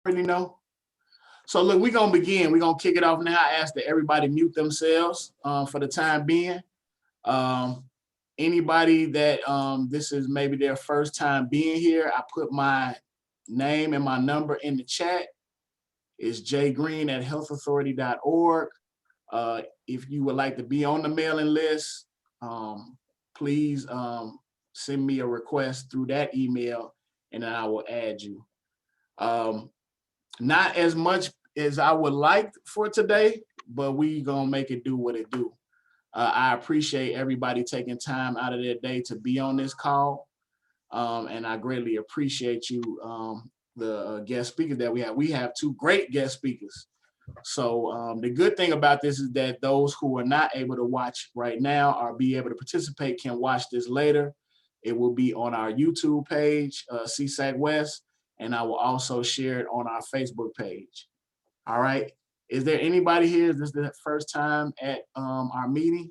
already know. So look, we're gonna begin. We're gonna kick it off now. I ask that everybody mute themselves for the time being. Um, Anybody that this is maybe their first time being here, I put my name and my number in the chat. It's jgreen@healthauthority.org. If you would like to be on the mailing list, please send me a request through that email and then I will add you. Um, Not as much as I would like for today, but we gonna make it do what it do. I appreciate everybody taking time out of their day to be on this call, and I greatly appreciate you, the guest speakers that we have. We have two great guest speakers. So the good thing about this is that those who are not able to watch right now or be able to participate can watch this later. It will be on our YouTube page, CSAC West, and I will also share it on our Facebook page. All right. Is there anybody here? Is this the first time at our meeting?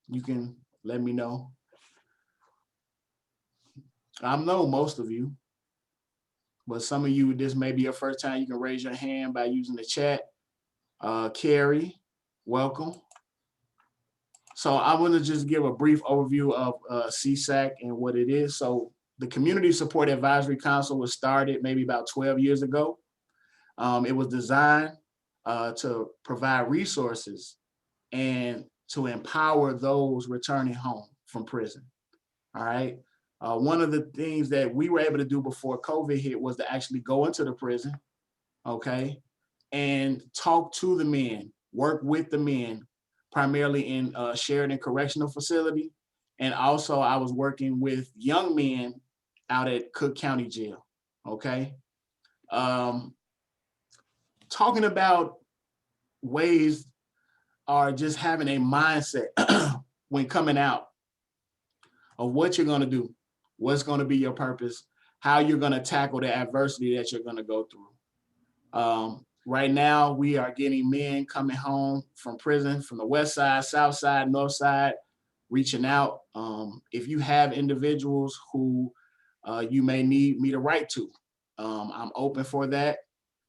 You can let me know. I know most of you, but some of you, this may be your first time. You can raise your hand by using the chat. Carrie, welcome. So I want to just give a brief overview of CSAC and what it is. So the Community Support Advisory Council was started maybe about 12 years ago. It was designed to provide resources and to empower those returning home from prison. All right. One of the things that we were able to do before COVID hit was to actually go into the prison, okay, and talk to the men, work with the men, primarily in Sheridan Correctional Facility. And also I was working with young men out at Cook County Jail, okay? Talking about ways or just having a mindset when coming out of what you're gonna do, what's gonna be your purpose, how you're gonna tackle the adversity that you're gonna go through. Right now, we are getting men coming home from prison from the west side, south side, north side, reaching out. If you have individuals who you may need me to write to, I'm open for that.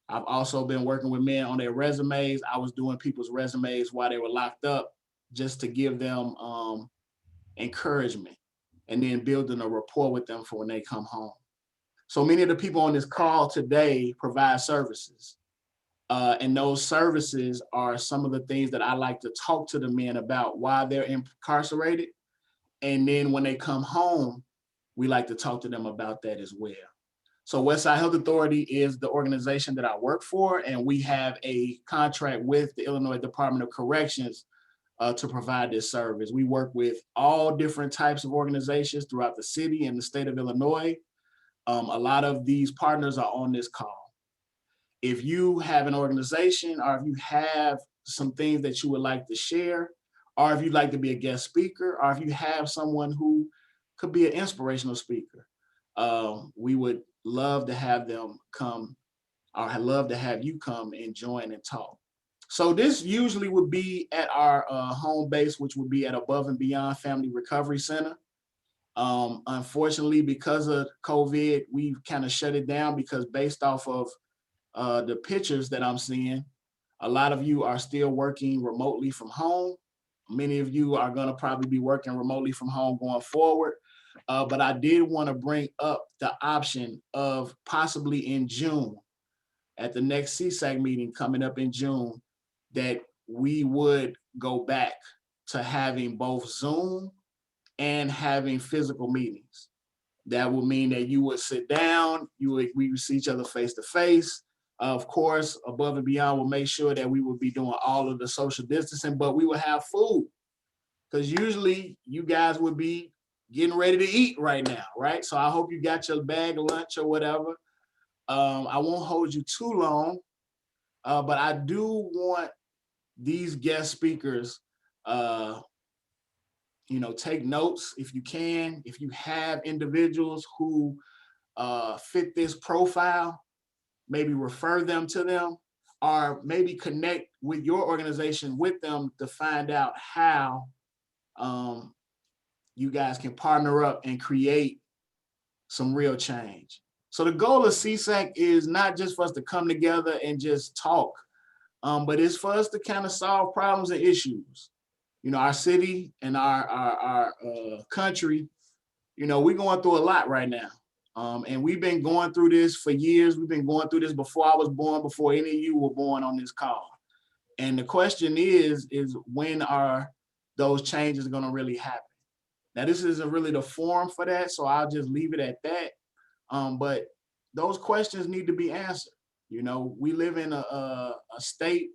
I've also been working with men on their resumes. I was doing people's resumes while they were locked up just to give them encouragement and then building a rapport with them for when they come home. So many of the people on this call today provide services. And those services are some of the things that I like to talk to the men about while they're incarcerated. And then when they come home, we like to talk to them about that as well. So Westside Health Authority is the organization that I work for, and we have a contract with the Illinois Department of Corrections to provide this service. We work with all different types of organizations throughout the city and the state of Illinois. A lot of these partners are on this call. If you have an organization or if you have some things that you would like to share, or if you'd like to be a guest speaker, or if you have someone who could be an inspirational speaker, we would love to have them come, or I'd love to have you come and join and talk. So this usually would be at our home base, which would be at Above and Beyond Family Recovery Center. Unfortunately, because of COVID, we've kind of shut it down because based off of the pictures that I'm seeing, a lot of you are still working remotely from home. Many of you are going to probably be working remotely from home going forward. But I did want to bring up the option of possibly in June, at the next CSAC meeting coming up in June, that we would go back to having both Zoom and having physical meetings. That would mean that you would sit down, we would see each other face to face. Of course, Above and Beyond will make sure that we would be doing all of the social distancing, but we would have food. Because usually you guys would be getting ready to eat right now, right? So I hope you got your bag of lunch or whatever. I won't hold you too long, but I do want these guest speakers, take notes if you can. If you have individuals who fit this profile, maybe refer them to them, or maybe connect with your organization with them to find out how you guys can partner up and create some real change. So the goal of CSAC is not just for us to come together and just talk, but it's for us to kind of solve problems and issues. You know, our city and our country, you know, we're going through a lot right now. And we've been going through this for years. We've been going through this before I was born, before any of you were born on this call. And the question is when are those changes going to really happen? Now, this isn't really the forum for that, so I'll just leave it at that. But those questions need to be answered. You know, we live in a state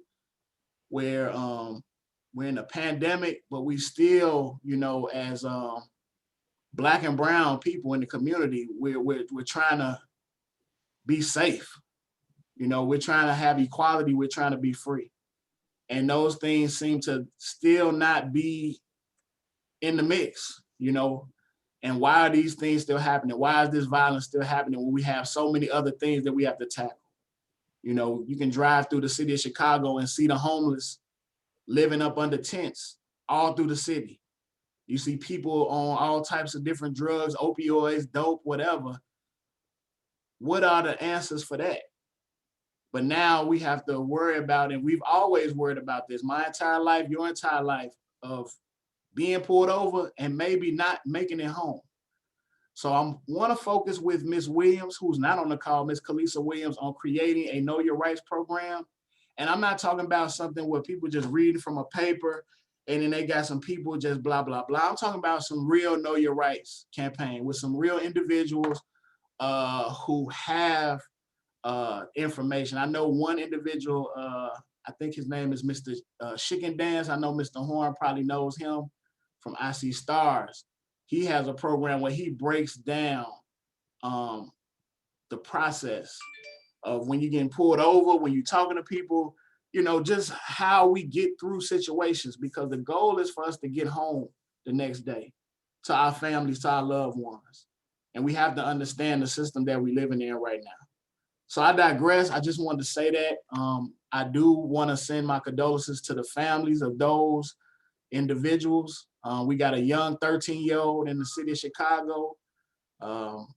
where we're in a pandemic, but we still, you know, as Black and brown people in the community, we're trying to be safe. You know, we're trying to have equality. We're trying to be free. And those things seem to still not be in the mix, you know. And why are these things still happening? Why is this violence still happening when we have so many other things that we have to tackle? You know, you can drive through the city of Chicago and see the homeless living up under tents all through the city. You see people on all types of different drugs, opioids, dope, whatever. What are the answers for that? But now we have to worry about, and we've always worried about this, my entire life, your entire life, of being pulled over and maybe not making it home. So I want to focus with Ms. Williams, who's not on the call, Ms. Kalisa Williams, on creating a Know Your Rights program. And I'm not talking about something where people just read from a paper and then they got some people just blah, blah, blah. I'm talking about some real Know Your Rights campaign with some real individuals who have information. I know one individual, I think his name is Mr. Chicken Dance. I know Mr. Horn probably knows him from icstars. He has a program where he breaks down the process of when you're getting pulled over, when you're talking to people, you know, just how we get through situations, because the goal is for us to get home the next day to our families, to our loved ones. And we have to understand the system that we're living in right now. So I digress. I just wanted to say that. I do want to send my condolences to the families of those individuals. We got a young 13-year-old in the city of Chicago. And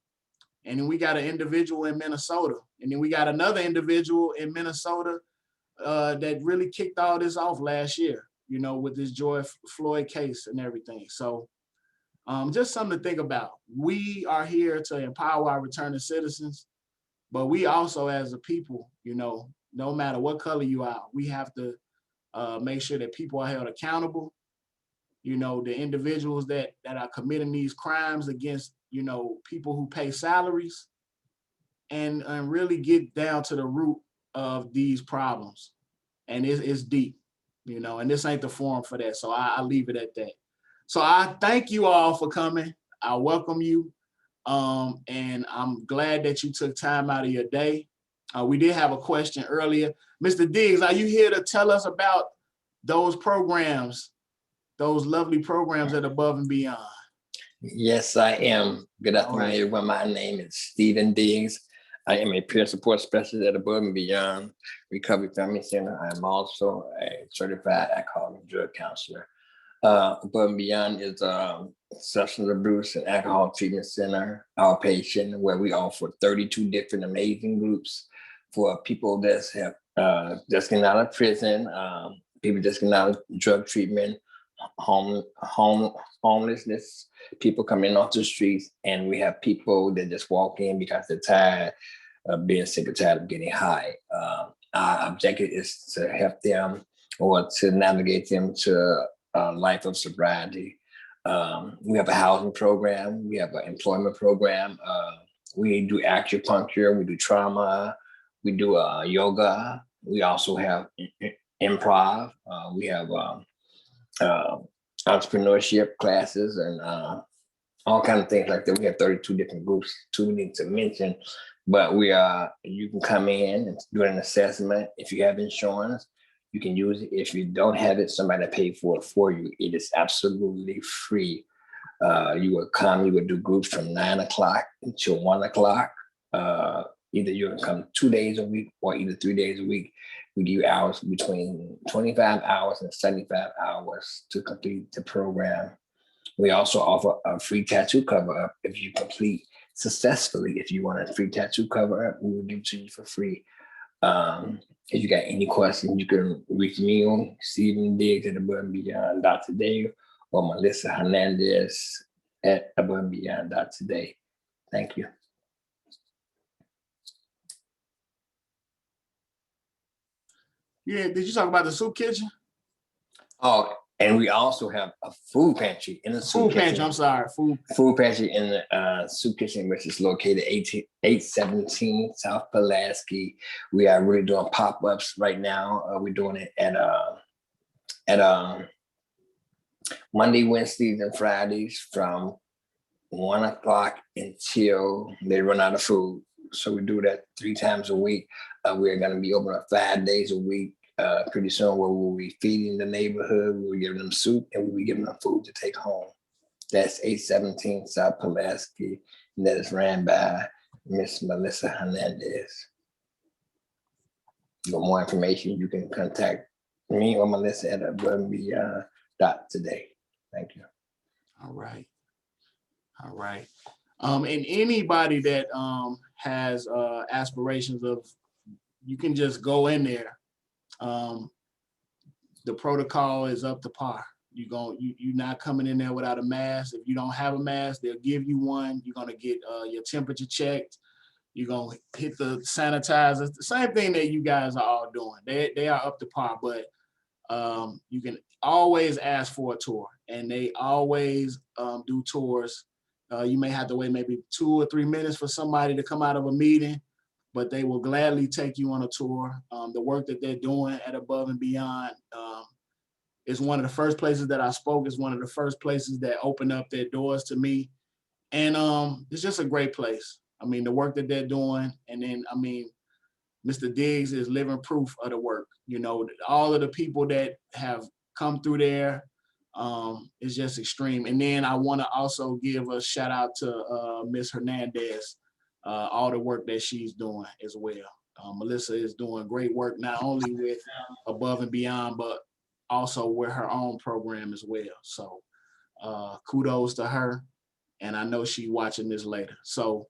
then we got an individual in Minnesota. And then we got another individual in Minnesota that really kicked all this off last year, you know, with this George Floyd case and everything. So just something to think about. We are here to empower our returning citizens, but we also as a people, you know, no matter what color you are, we have to make sure that people are held accountable. You know, the individuals that are committing these crimes against, you know, people who pay salaries, and really get down to the root of these problems. And it's deep, you know, and this ain't the forum for that. So I leave it at that. So I thank you all for coming. I welcome you. And I'm glad that you took time out of your day. We did have a question earlier. Mr. Diggs, are you here to tell us about those programs, those lovely programs at Above and Beyond? Yes, I am. Good afternoon, everyone. My name is Stephen Diggs. I am a peer support specialist at Above and Beyond Recovery Family Center. I am also a certified alcohol and drug counselor. Above and Beyond is a substance abuse and alcohol treatment center, outpatient, where we offer 32 different amazing groups for people that have just getting out of prison, people just getting out of drug treatment, homelessness, people coming off the streets, and we have people that just walk in because they're tired of being sick or tired of getting high. Our objective is to help them or to navigate them to a life of sobriety. We have a housing program, we have an employment program, we do acupuncture, we do trauma, we do yoga, we also have improv, we have entrepreneurship classes and all kinds of things like that. We have 32 different groups, too many to mention, but you can come in and do an assessment. If you have insurance, you can use it. If you don't have it, somebody pay for it for you. It is absolutely free. You will come, you will do groups from 9 o'clock until 1 o'clock. Either you can come 2 days a week or either 3 days a week. We give you hours between 25 hours and 75 hours to complete the program. We also offer a free tattoo cover-up if you complete successfully. If you want a free tattoo cover-up, we will give it to you for free. If you got any questions, you can reach me on Stephen Diggs at Above and Beyond Today, or Melissa Hernandez at Above and Beyond Today. Thank you. Yeah, did you talk about the soup kitchen? Oh, and we also have a food pantry in the soup kitchen. Pantry, I'm sorry, food pantry in the soup kitchen, which is located 817 South Pulaski. We are really doing pop-ups right now. We're doing it at Monday, Wednesdays, and Fridays from 1 o'clock until they run out of food. So we do that 3 times a week. We're going to be open 5 days a week. Pretty soon, where we'll be feeding the neighborhood, we'll give them soup, and we'll be giving them food to take home. That's 817 South Pulaski, and that is ran by Miss Melissa Hernandez. For more information, you can contact me or Melissa at abovebeyond.today. Thank you. All right. And anybody that has aspirations of, you can just go in there. The protocol is up to par. You're not coming in there without a mask. If you don't have a mask, they'll give you one. You're gonna get your temperature checked. You're gonna hit the sanitizers. The same thing that you guys are all doing. They are up to par, but you can always ask for a tour, and they always do tours. You may have to wait maybe 2 or 3 minutes for somebody to come out of a meeting, but they will gladly take you on a tour. The work that they're doing at Above and Beyond is one of the first places that I spoke. It's one of the first places that opened up their doors to me. And it's just a great place. I mean, the work that they're doing. And then, I mean, Mr. Diggs is living proof of the work. You know, all of the people that have come through there is just extreme. And then I want to also give a shout out to Ms. Hernandez, all the work that she's doing as well. Melissa is doing great work, not only with Above and Beyond, but also with her own program as well. So kudos to her. And I know she's watching this later. So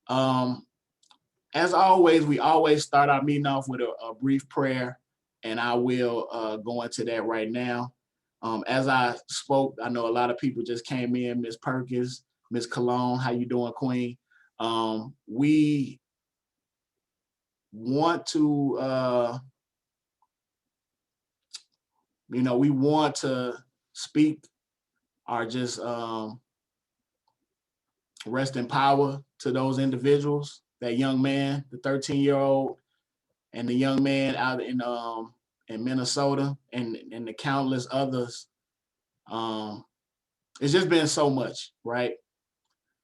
as always, we always start our meeting off with a brief prayer, and I will go into that right now. As I spoke, I know a lot of people just came in. Ms. Perkins, Ms. Cologne, how you doing, Queen? We want to, we want to speak or just rest in power to those individuals, that young man, the 13-year-old, and the young man out in Minnesota, and the countless others. It's just been so much, right?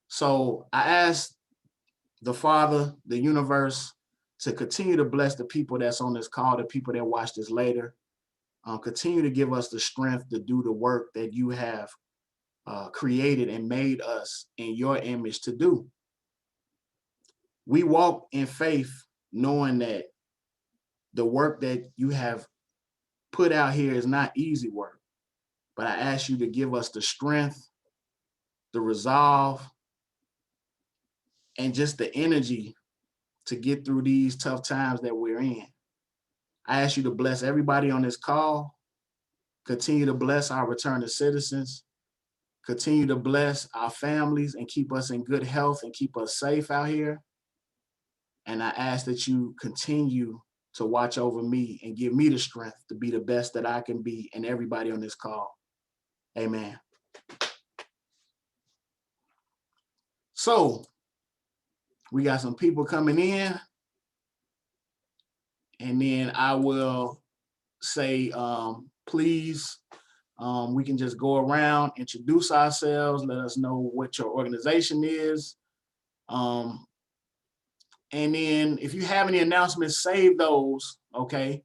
So I asked the Father, the universe, to continue to bless the people that's on this call, the people that watch this later. Continue to give us the strength to do the work that you have created and made us in your image to do. We walk in faith knowing that the work that you have put out here is not easy work, but I ask you to give us the strength, the resolve, and just the energy to get through these tough times that we're in. I ask you to bless everybody on this call, continue to bless our returning citizens, continue to bless our families and keep us in good health and keep us safe out here. And I ask that you continue to watch over me and give me the strength to be the best that I can be, and everybody on this call. Amen. So we got some people coming in, and then I will say, please, we can just go around, introduce ourselves, let us know what your organization is. And then if you have any announcements, save those, okay?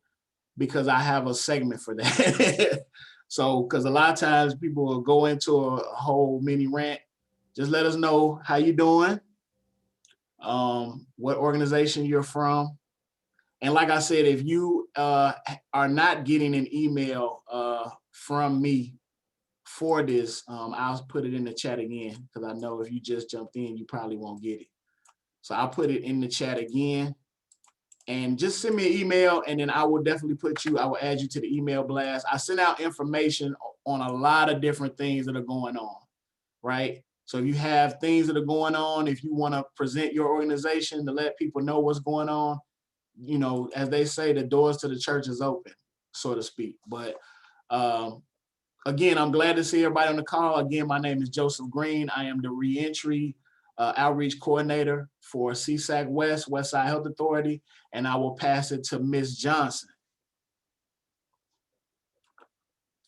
Because I have a segment for that. So, because a lot of times people will go into a whole mini rant. Just let us know how you doing, what organization you're from. And like I said, if you are not getting an email from me for this, I'll put it in the chat again, because I know if you just jumped in, you probably won't get it. So I'll put it in the chat again, and just send me an email, and then I will definitely I will add you to the email blast. I send out information on a lot of different things that are going on, right? So if you have things that are going on, if you want to present your organization to let people know what's going on, you know, as they say, the doors to the church is open, so to speak. But again, I'm glad to see everybody on the call. Again, my name is Joseph Green. I am the reentry outreach coordinator for CSAC West, Westside Health Authority, and I will pass it to Ms. Johnson.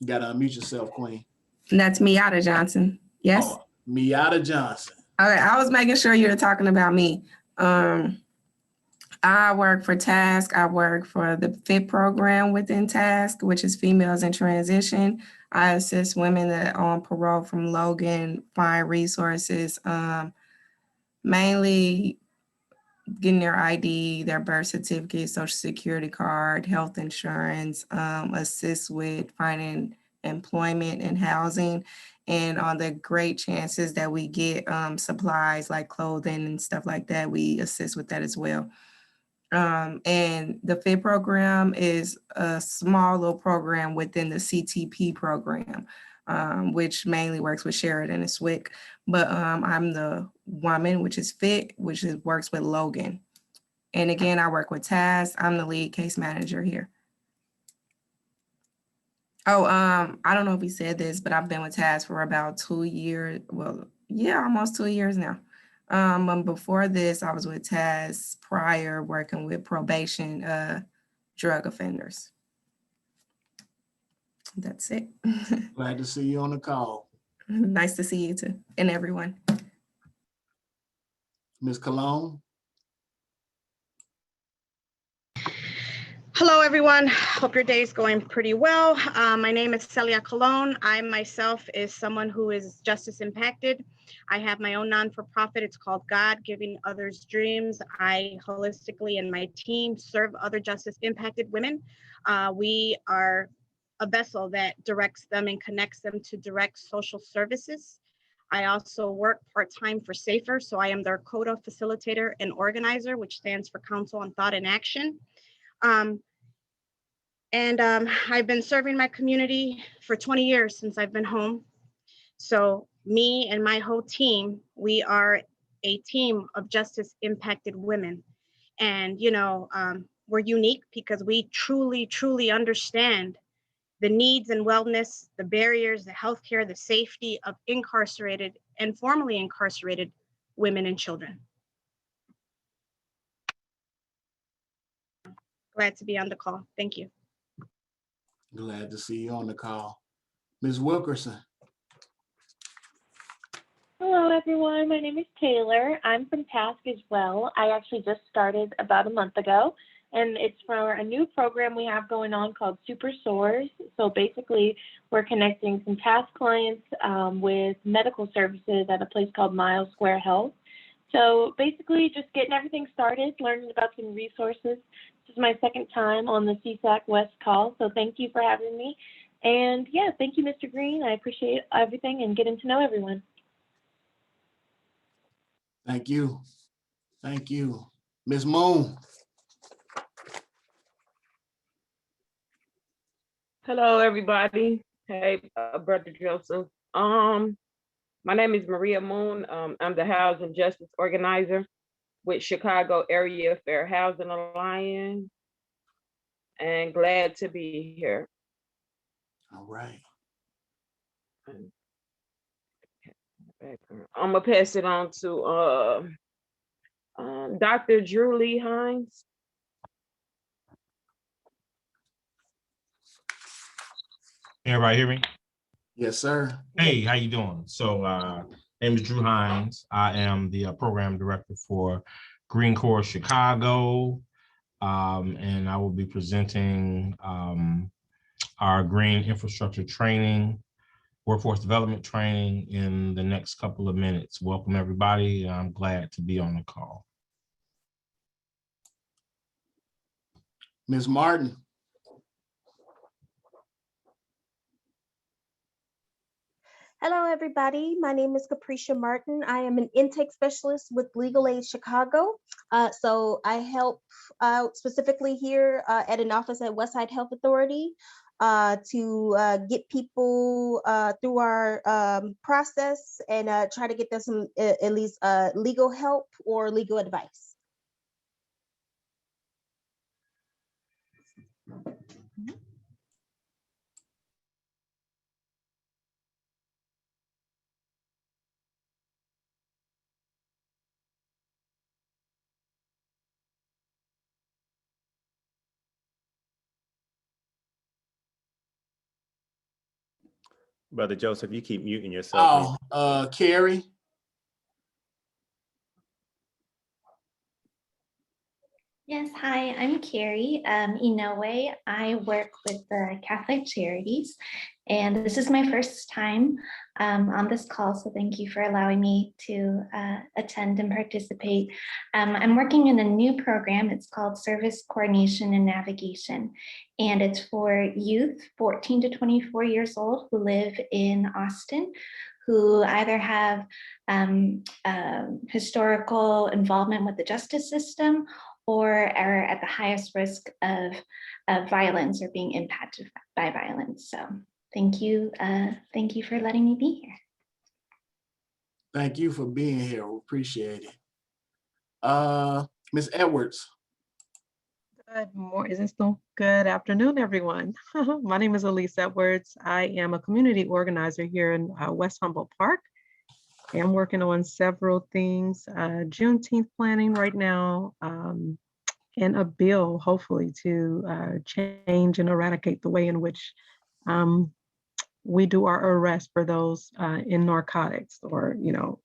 You gotta unmute yourself, Queen. And that's Miata Johnson. Yes. Oh, Miata Johnson. Okay, I was making sure you were talking about me. I work for TASK. I work for the FIT program within TASK, which is Females in Transition. I assist women that are on parole from Logan, find resources, mainly getting their ID, their birth certificate, social security card, health insurance, assist with finding employment and housing, and on the great chances that we get supplies like clothing and stuff like that, we assist with that as well. And the FIT program is a small little program within the CTP program, which mainly works with Sheridan and SWIC. But I'm the woman, which is FIT, which works with Logan. And again, I work with TAS. I'm the lead case manager here. Oh, I don't know if he said this, but I've been with TAS for about 2 years. Well, yeah, almost 2 years now. Before this, I was with TAS prior, working with probation, drug offenders. That's it. Glad to see you on the call. Nice to see you too, and everyone. Ms. Cologne. Hello, everyone. Hope your day is going pretty well. My name is Celia Colon. I myself is someone who is justice impacted. I have my own non-for-profit. It's called God Giving Others Dreams. I holistically and my team serve other justice impacted women. We are a vessel that directs them and connects them to direct social services. I also work part-time for SAFER, so I am their CODA facilitator and organizer, which stands for Counsel on Thought and Action. I've been serving my community for 20 years since I've been home. So me and my whole team, we are a team of justice impacted women. And, you know, we're unique because we truly, truly understand the needs and wellness, the barriers, the healthcare, the safety of incarcerated and formerly incarcerated women and children. Glad to be on the call. Thank you. Glad to see you on the call. Ms. Wilkerson. Hello, everyone. My name is Taylor. I'm from TASK as well. I actually just started about a month ago, and it's for a new program we have going on called Super Soars. So basically, we're connecting some TASK clients with medical services at a place called Miles Square Health. So basically, just getting everything started, learning about some resources. This is my second time on the CSAC West call, so thank you for having me. And yeah, thank you, Mr. Green. I appreciate everything and getting to know everyone. Thank you. Thank you. Ms. Moon. Hello, everybody. Hey, Brother Joseph. My name is Maria Moon. I'm the Housing Justice Organizer with Chicago Area Fair Housing Alliance, and glad to be here. All right. I'm gonna pass it on to Dr. Drew Lee Hines. Everybody hear me? Yes, sir. Hey, how you doing? So, name is Drew Hines. I am the program director for Greencorps Chicago, and I will be presenting our green infrastructure training, workforce development training in the next couple of minutes. Welcome, everybody. I'm glad to be on the call. Ms. Martin. Hello, everybody. My name is Capricia Martin. I am an intake specialist with Legal Aid Chicago. So I help out specifically here at an office at Westside Health Authority to get people through our process and try to get them some at least legal help or legal advice. Brother Joseph, you keep muting yourself. Carrie. Yes, hi, I'm Carrie Inoue. I work with the Catholic Charities, and this is my first time on this call, so thank you for allowing me to attend and participate. I'm working in a new program. It's called Service Coordination and Navigation, and it's for youth 14 to 24 years old who live in Austin, who either have historical involvement with the justice system or are at the highest risk of violence or being impacted by violence. So thank you for letting me be here. Thank you for being here. We appreciate it. Ms. Edwards. Good morning. Is this still good afternoon, everyone? My name is Elise Edwards. I am a community organizer here in West Humboldt Park. I'm working on several things, Juneteenth planning right now, and a bill hopefully to change and eradicate the way in which we do our arrest for those in narcotics or,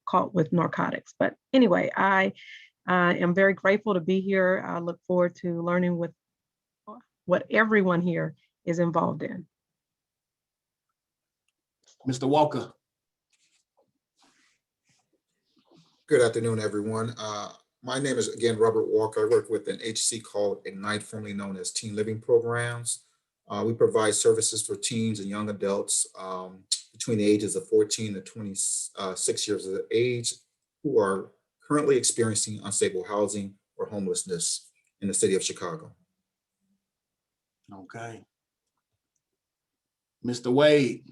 caught with narcotics. But anyway, I am very grateful to be here. I look forward to learning with what everyone here is involved in. Mr. Walker. Good afternoon, everyone. My name is, again, Robert Walker. I work with an agency called Ignite, formerly known as Teen Living Programs. We provide services for teens and young adults between the ages of 14 to 26 years of age who are currently experiencing unstable housing or homelessness in the city of Chicago. Okay. Mr. Wade.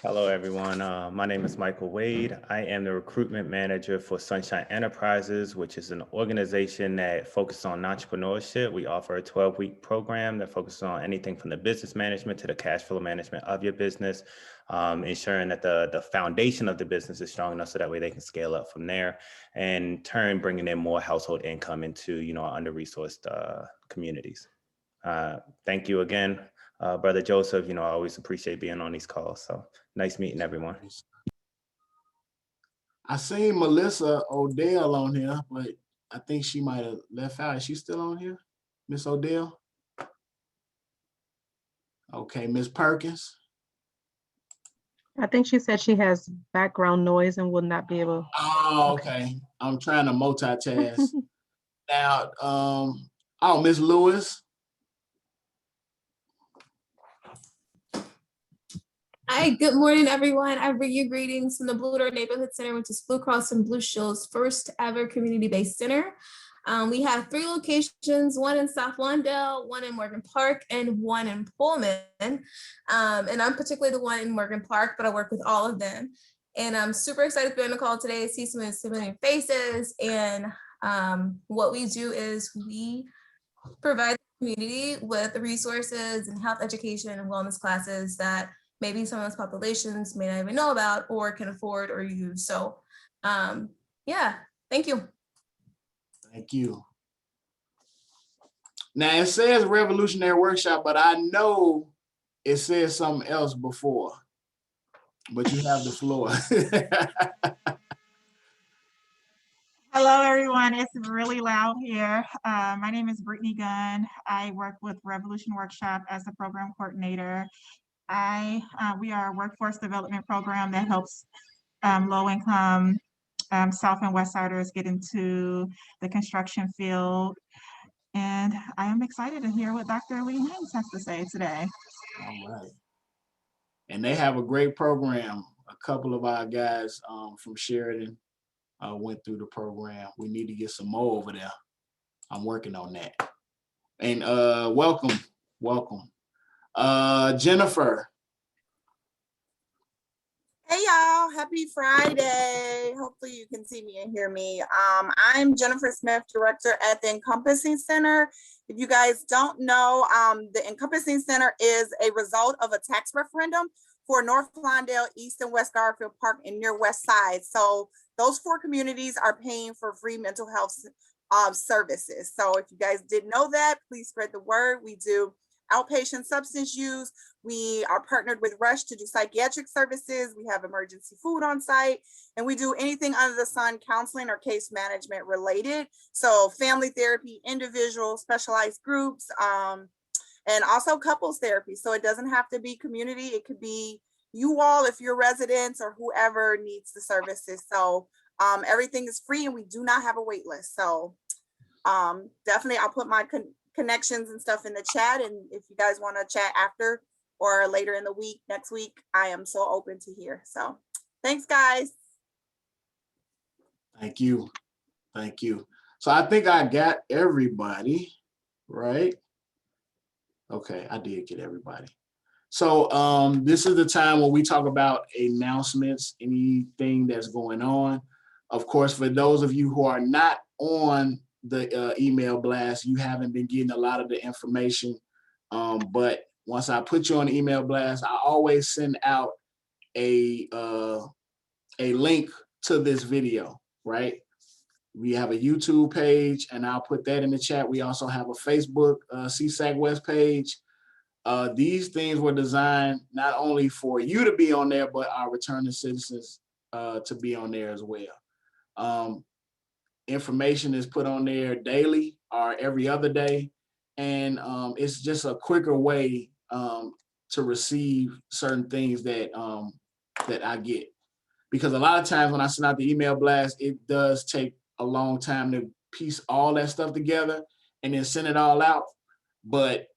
Hello, everyone. My name is Michael Wade. I am the recruitment manager for Sunshine Enterprises, which is an organization that focuses on entrepreneurship. We offer a 12-week program that focuses on anything from the business management to the cash flow management of your business, ensuring that the foundation of the business is strong enough so that way they can scale up from there, and in turn bringing in more household income into our under-resourced communities. Thank you again. Brother Joseph, I always appreciate being on these calls. So nice meeting everyone. I seen Melissa Odell on here, but I think she might have left out. Is she still on here, Miss Odell? Okay, Miss Perkins. I think she said she has background noise and will not be able. Oh, okay. I'm trying to multitask. Now, Miss Lewis. Hi, good morning, everyone. I bring you greetings from the Blue Door Neighborhood Center, which is Blue Cross and Blue Shield's first ever community-based center. We have 3 locations, one in South Lawndale, one in Morgan Park, and one in Pullman. And I'm particularly the one in Morgan Park, but I work with all of them. And I'm super excited to be on the call today, see some familiar faces. And what we do is we provide the community with resources and health education and wellness classes that maybe some of those populations may not even know about or can afford or use. So yeah, thank you. Thank you. Now it says Revolutionary Workshop, but I know it says something else before, but you have the floor. Hello, everyone. It's really loud here. My name is Brittany Gunn. I work with Revolution Workshop as the program coordinator. We are a workforce development program that helps low-income South and West Siders get into the construction field. And I am excited to hear what Dr. Lee Hines has to say today. All right. And they have a great program. A couple of our guys from Sheridan went through the program. We need to get some more over there. I'm working on that. And welcome. Jennifer. Hey y'all, happy Friday. Hopefully you can see me and hear me. I'm Jennifer Smith, director at the Encompassing Center. If you guys don't know, the Encompassing Center is a result of a tax referendum for North Lawndale, East and West Garfield Park, and near Westside. So those 4 communities are paying for free mental health services. So if you guys didn't know that, please spread the word. We do outpatient substance use. We are partnered with Rush to do psychiatric services. We have emergency food on site, and we do anything under the sun, counseling or case management related. So family therapy, individual, specialized groups, and also couples therapy. So it doesn't have to be community. It could be you all, if you're residents or whoever needs the services. So everything is free and we do not have a wait list. So definitely I'll put my connections and stuff in the chat. And if you guys want to chat after or later in the week, next week, I am so open to hear. So thanks, guys. Thank you. So I think I got everybody, right? Okay, I did get everybody. So this is the time when we talk about announcements, anything that's going on. Of course, for those of you who are not on the email blast, you haven't been getting a lot of the information. But once I put you on the email blast, I always send out a link to this video, right? We have a YouTube page, and I'll put that in the chat. We also have a Facebook CSAC West page. These things were designed not only for you to be on there, but our returning citizens to be on there as well. Information is put on there daily or every other day, and it's just a quicker way to receive certain things that that I get. Because a lot of times when I send out the email blast, it does take a long time to piece all that stuff together and then send it all out, but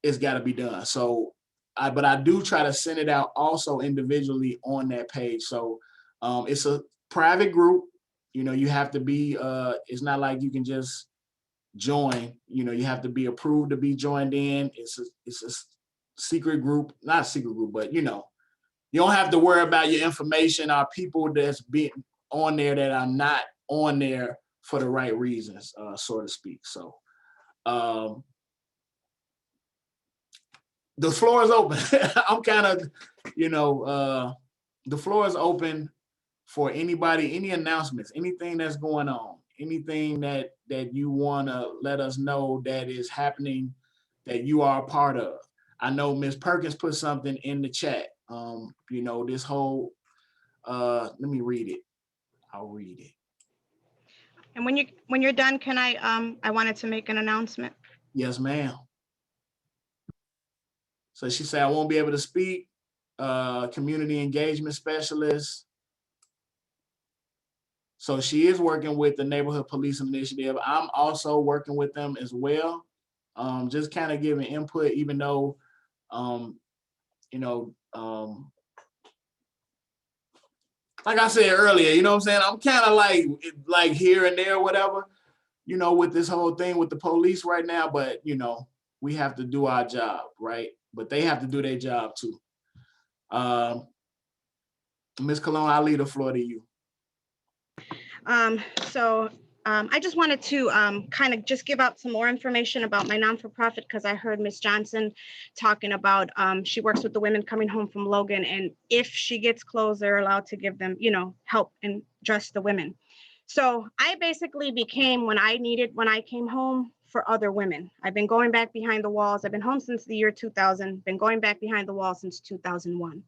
it's got to be done. So but I do try to send it out also individually on that page. So it's a private group. You know, you have to be, it's not like you can just join, you know, you have to be approved to be joined in. It's a secret group, not a secret group, but you know, you don't have to worry about your information or people that's being on there that are not on there for the right reasons, so to speak. So the floor is open. I'm kind of, you know, the floor is open for anybody, any announcements, anything that's going on, anything that you want to let us know that is happening that you are a part of. I know Ms. Perkins put something in the chat. You know, this whole, let me read it. I'll read it. And when you're done, can I wanted to make an announcement. Yes, ma'am. So she said, I won't be able to speak. Community engagement specialist. So she is working with the Neighborhood Policing Initiative. I'm also working with them as well. Just kind of giving input, even though, you know, like I said earlier, you know what I'm saying? I'm kind of like here and there, whatever, you know, with this whole thing with the police right now, but you know, we have to do our job, right? But they have to do their job too. Ms. Colon, I'll leave the floor to you. I just wanted to kind of just give out some more information about my non-for-profit, because I heard Ms. Johnson talking about she works with the women coming home from Logan, and if she gets clothes, they're allowed to give them, you know, help and dress the women. So I basically became when I came home for other women. I've been going back behind the walls. I've been home since the year 2000, been going back behind the walls since 2001.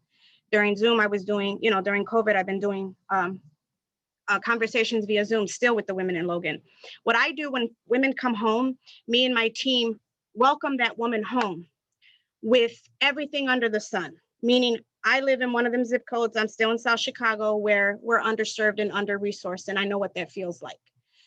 During Zoom, I was doing, you know, during COVID, I've been doing conversations via Zoom still with the women in Logan. What I do when women come home, me and my team welcome that woman home with everything under the sun, meaning I live in one of them zip codes. I'm still in South Chicago where we're underserved and under-resourced, and I know what that feels like.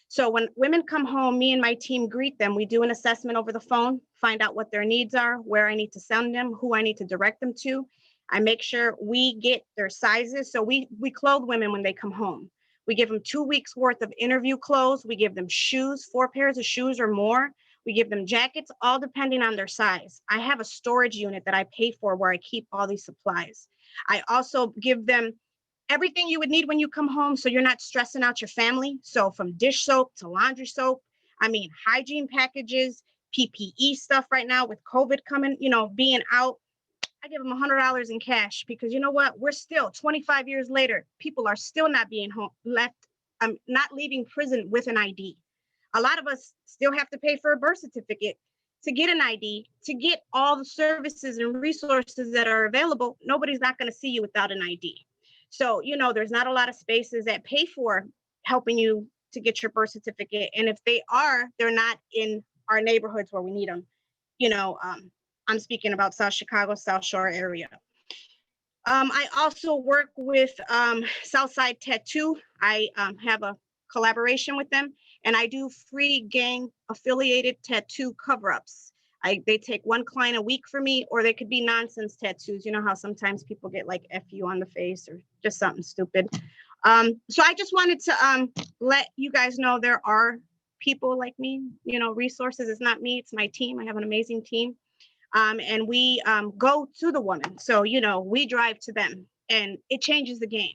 So when women come home, me and my team greet them. We do an assessment over the phone, find out what their needs are, where I need to send them, who I need to direct them to. I make sure we get their sizes. So we clothe women when they come home. We give them 2 weeks worth of interview clothes. We give them shoes, 4 pairs of shoes or more. We give them jackets, all depending on their size. I have a storage unit that I pay for where I keep all these supplies. I also give them everything you would need when you come home, so you're not stressing out your family. So from dish soap to laundry soap, I mean, hygiene packages, PPE stuff right now with COVID coming, being out. I give them $100 in cash because you know what? We're still 25 years later. People are still not being not leaving prison with an ID. A lot of us still have to pay for a birth certificate to get an ID, to get all the services and resources that are available. Nobody's not going to see you without an ID. So, there's not a lot of spaces that pay for helping you to get your birth certificate. And if they are, they're not in our neighborhoods where we need them. I'm speaking about South Chicago, South Shore area. I also work with Southside Tattoo. I have a collaboration with them, and I do free gang affiliated tattoo cover-ups. They take 1 client a week for me, or they could be nonsense tattoos. You know how sometimes people get like FU on the face or just something stupid. So I just wanted to let you guys know there are people like me, resources. It's not me, it's my team. I have an amazing team. And we go to the woman. So, we drive to them, and it changes the game.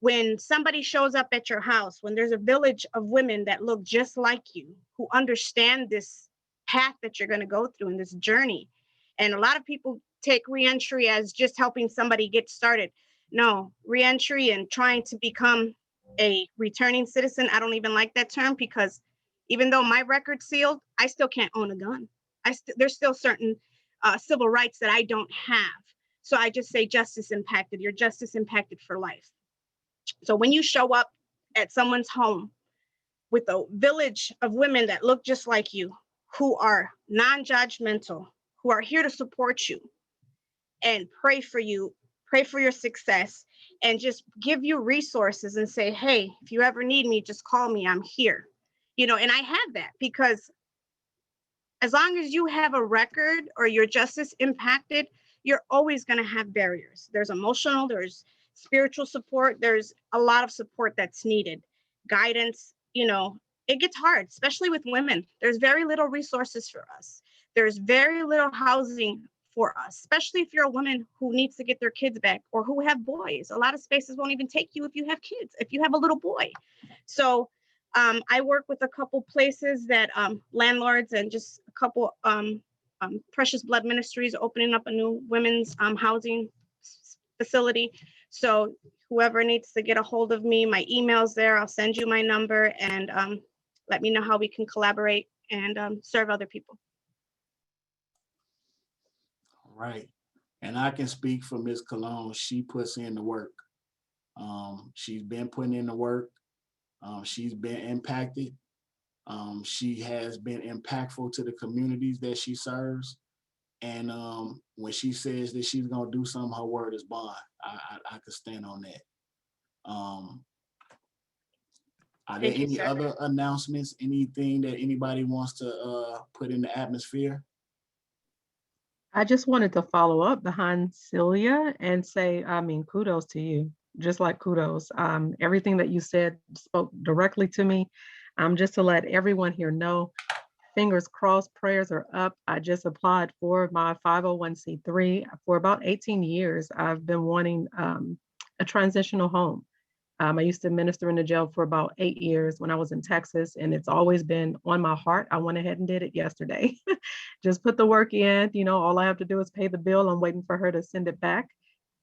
When somebody shows up at your house, when there's a village of women that look just like you, who understand this path that you're going to go through in this journey. And a lot of people take reentry as just helping somebody get started. No, reentry and trying to become a returning citizen, I don't even like that term, because even though my record's sealed, I still can't own a gun. There's still certain civil rights that I don't have. So I just say justice impacted. You're justice impacted for life. So when you show up at someone's home with a village of women that look just like you, who are non-judgmental, who are here to support you and pray for you, pray for your success, and just give you resources and say, hey, if you ever need me, just call me, I'm here. And I have that because as long as you have a record or your justice impacted, you're always going to have barriers. There's emotional, there's spiritual support, there's a lot of support that's needed. Guidance, it gets hard, especially with women. There's very little resources for us. There's very little housing for us, especially if you're a woman who needs to get their kids back or who have boys. A lot of spaces won't even take you if you have kids, if you have a little boy. So I work with a couple places that landlords and just a couple Precious Blood Ministries opening up a new women's housing facility. So whoever needs to get a hold of me, my email's there. I'll send you my number and let me know how we can collaborate and serve other people. All right. And I can speak for Ms. Cologne. She puts in the work. She's been putting in the work. She's been impacted. She has been impactful to the communities that she serves. And when she says that she's gonna do something, her word is bond. I could stand on that. Are there any other announcements, anything that anybody wants to put in the atmosphere? I just wanted to follow up behind Celia and say, kudos to you. Just like kudos. Everything that you said spoke directly to me. Just to let everyone here know, fingers crossed, prayers are up. I just applied for my 501c3. For about 18 years, I've been wanting a transitional home. I used to minister in the jail for about 8 years when I was in Texas, and it's always been on my heart. I went ahead and did it yesterday. Just put the work in, all I have to do is pay the bill. I'm waiting for her to send it back.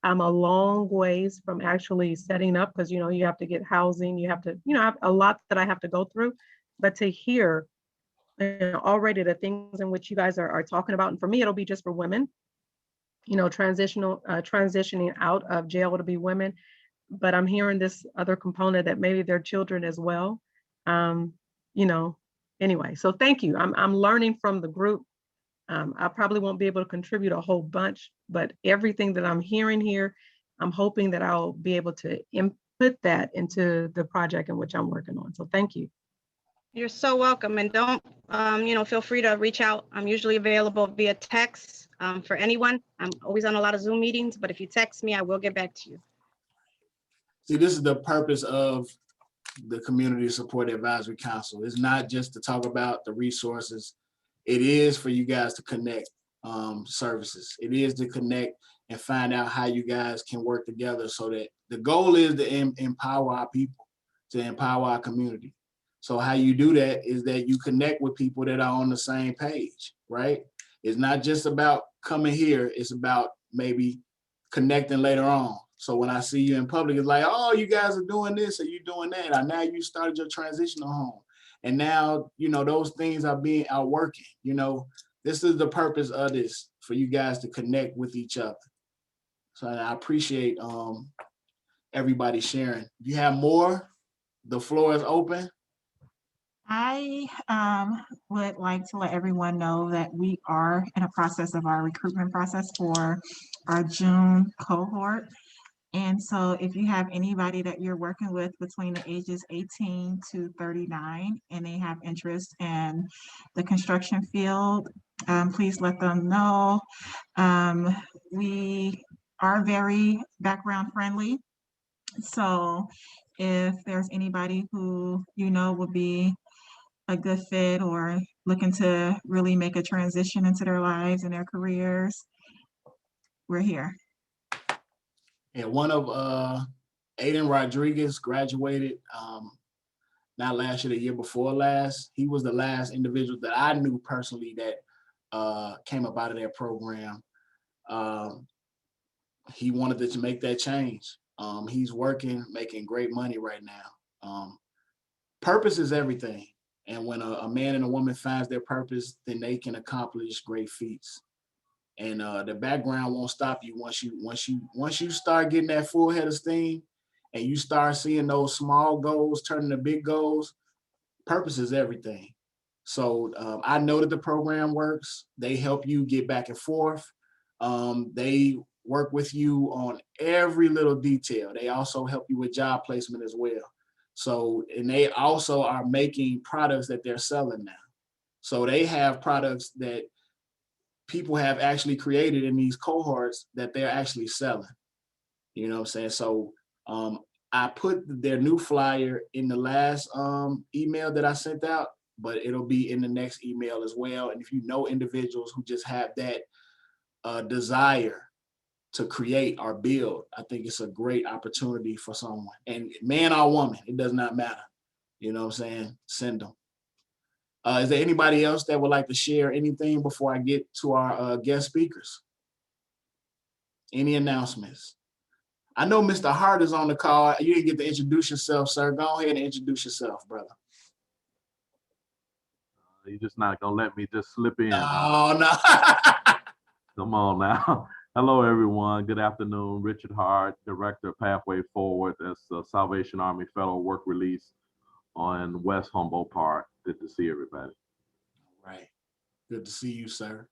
I'm a long ways from actually setting up because, you have to get housing, you have to, I have a lot that I have to go through. But to hear already the things in which you guys are talking about, and for me, it'll be just for women, transitioning out of jail to be women. But I'm hearing this other component that maybe they're children as well. Anyway, so thank you. I'm learning from the group. I probably won't be able to contribute a whole bunch, but everything that I'm hearing here, I'm hoping that I'll be able to input that into the project in which I'm working on. So thank you. You're so welcome. And don't, feel free to reach out. I'm usually available via text. For anyone, I'm always on a lot of Zoom meetings, but if you text me, I will get back to you. See, this is the purpose of the Community Support Advisory Council. It's not just to talk about the resources. It is for you guys to connect services. It is to connect and find out how you guys can work together, so that the goal is to empower our people, to empower our community. So how you do that is that you connect with people that are on the same page, right? It's not just about coming here, it's about maybe connecting later on. So when I see you in public, it's like, oh, you guys are doing this or you doing that. Or now you started your transitional home. And now, you know, those things are being outworking. You know, this is the purpose of this, for you guys to connect with each other. So I appreciate everybody sharing. If you have more, the floor is open. I would like to let everyone know that we are in a process of our recruitment process for our June cohort. And so if you have anybody that you're working with between the ages 18 to 39 and they have interest in the construction field, please let them know. We are very background friendly. So if there's anybody who you know would be a good fit or looking to really make a transition into their lives and their careers, we're here. And one of Aiden Rodriguez graduated not last year, the year before last. He was the last individual that I knew personally that came up out of their program. He wanted to make that change. He's working, making great money right now. Purpose is everything. And when a man and a woman finds their purpose, then they can accomplish great feats. And the background won't stop you once you start getting that full head of steam and you start seeing those small goals turning to big goals. Purpose is everything. So I know that the program works. They help you get back and forth. They work with you on every little detail. They also help you with job placement as well. So, and they also are making products that they're selling now. So they have products that people have actually created in these cohorts that they're actually selling. You know what I'm saying? So I put their new flyer in the last email that I sent out, but it'll be in the next email as well. And if you know individuals who just have that desire to create or build, I think it's a great opportunity for someone. And man or woman, it does not matter. You know what I'm saying? Send them. Is there anybody else that would like to share anything before I get to our guest speakers? Any announcements? I know Mr. Hart is on the call. You didn't get to introduce yourself, sir. Go ahead and introduce yourself, brother. You're just not gonna let me just slip in. Oh, no. Come on now. Hello, everyone. Good afternoon. Richard Hart, Director of Pathway Forward. That's the Salvation Army Fellow Work Release on West Humboldt Park. Good to see everybody. All right. Good to see you, sir.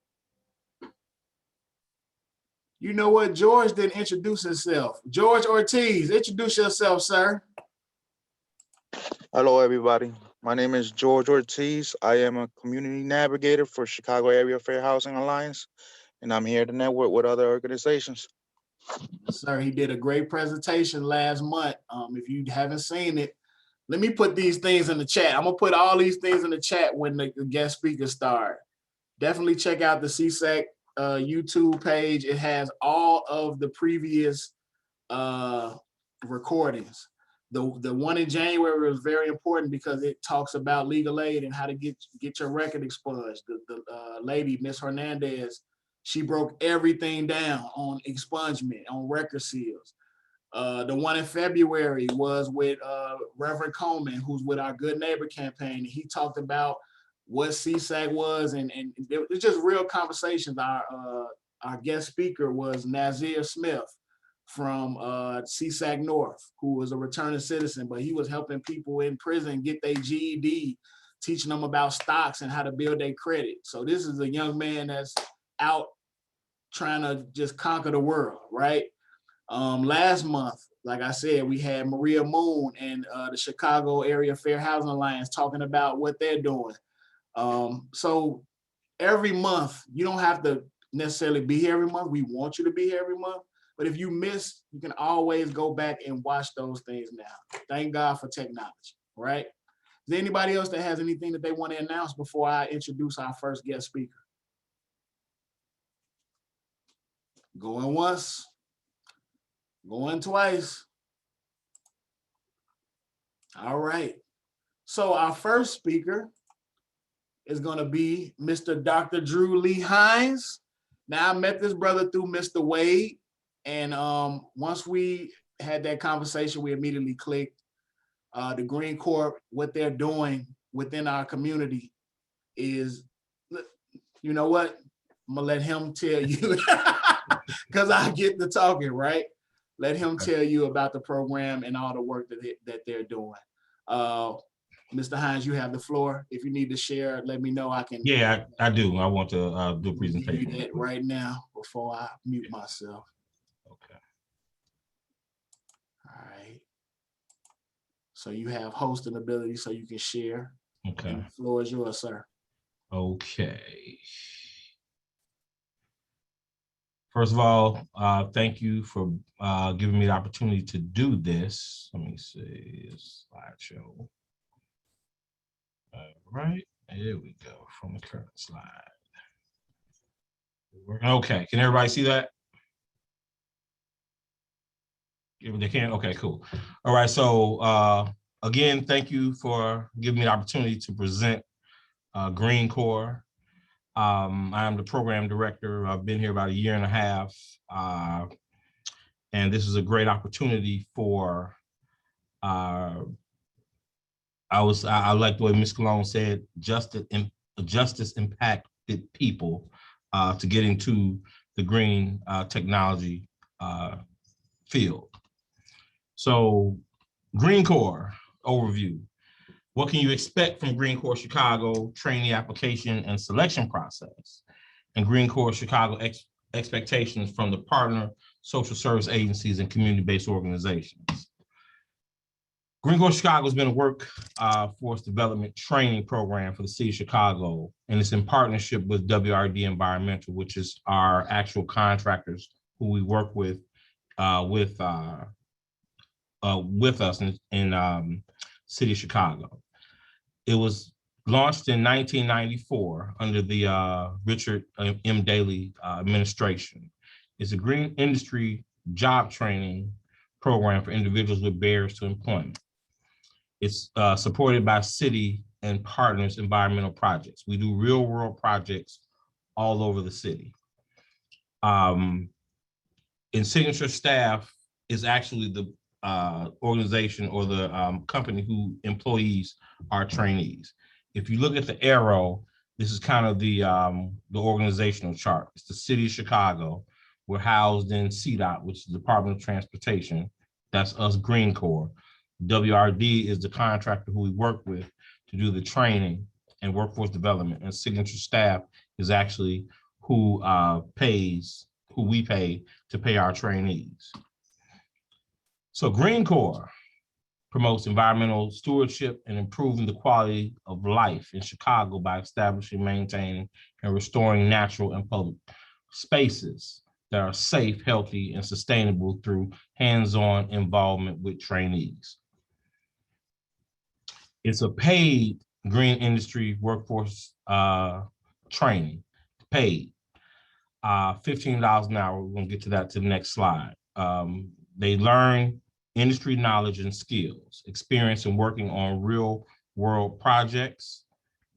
You know what? George didn't introduce himself. George Ortiz, introduce yourself, sir. Hello, everybody. My name is George Ortiz. I am a community navigator for Chicago Area Fair Housing Alliance, and I'm here to network with other organizations. Sir, he did a great presentation last month. If you haven't seen it, let me put these things in the chat. I'm gonna put all these things in the chat when the guest speakers start. Definitely check out the CSAC YouTube page. It has all of the previous recordings. The one in January was very important because it talks about legal aid and how to get your record expunged. The lady, Miss Hernandez, she broke everything down on expungement, on record seals. The one in February was with Reverend Coleman, who's with our Good Neighbor campaign. He talked about what CSAC was, and it's just real conversations. Our guest speaker was Nazir Smith from CSAC North, who was a returning citizen, but he was helping people in prison get their GED, teaching them about stocks and how to build their credit. So this is a young man that's out trying to just conquer the world, right? Last month, like I said, we had Maria Moon and the Chicago Area Fair Housing Alliance talking about what they're doing. So every month, you don't have to necessarily be here every month. We want you to be here every month. But if you miss, you can always go back and watch those things now. Thank God for technology, right? Is there anybody else that has anything that they want to announce before I introduce our first guest speaker? Going once, going twice. All right. So our first speaker is going to be Mr. Dr. Drew Lee Hines. Now, I met this brother through Mr. Wade. And once we had that conversation, we immediately clicked. The Greencorps, what they're doing within our community is, you know what? I'm gonna let him tell you because I get to talking, right? Let him tell you about the program and all the work that they're doing. Mr. Hines, you have the floor. If you need to share, let me know. I can. Yeah, I do. I want to do a presentation. Do that right now before I mute myself. Okay. All right. So you have hosting ability so you can share. Okay. And the floor is yours, sir. Okay. First of all, thank you for giving me the opportunity to do this. Let me see, slideshow. All right, here we go from the current slide. Okay, can everybody see that? If they can, okay, cool. All right, so again, thank you for giving me the opportunity to present Greencorps. I am the program director. I've been here about 1.5 years, and this is a great opportunity for. I like the way Ms. Cologne said, justice impacted people to get into the green technology field. So, Greencorps overview. What can you expect from Greencorps Chicago trainee application and selection process? And Greencorps Chicago expectations from the partner social service agencies and community-based organizations. Greencorps Chicago has been a workforce development training program for the city of Chicago, and it's in partnership with WRD Environmental, which is our actual contractors who we work with us in city of Chicago. It was launched in 1994 under the Richard M. Daley administration. It's a green industry job training program for individuals with barriers to employment. It's supported by city and partners environmental projects. We do real world projects all over the city. And Signature staff is actually the organization or the company who employees are trainees. If you look at the arrow, this is kind of the organizational chart. It's the city of Chicago. We're housed in CDOT, which is the Department of Transportation. That's us, Greencorps. WRD is the contractor who we work with to do the training and workforce development. And Signature staff is actually who we pay to pay our trainees. So Greencorps promotes environmental stewardship and improving the quality of life in Chicago by establishing, maintaining, and restoring natural and public spaces that are safe, healthy, and sustainable through hands-on involvement with trainees. It's a paid green industry workforce training, paid, $15 an hour. We're gonna get to that to the next slide. They learn industry knowledge and skills, experience in working on real world projects.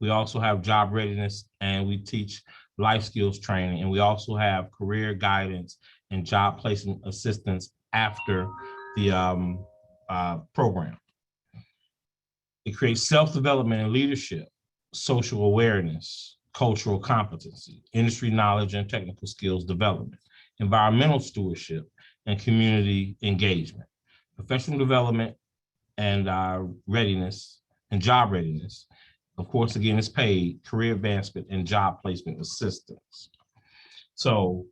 We also have job readiness and we teach life skills training. And we also have career guidance and job placement assistance after the program. It creates self-development and leadership, social awareness, cultural competency, industry knowledge and technical skills development, environmental stewardship, and community engagement, professional development and readiness and job readiness. Of course, again, it's paid, career advancement and job placement assistance. So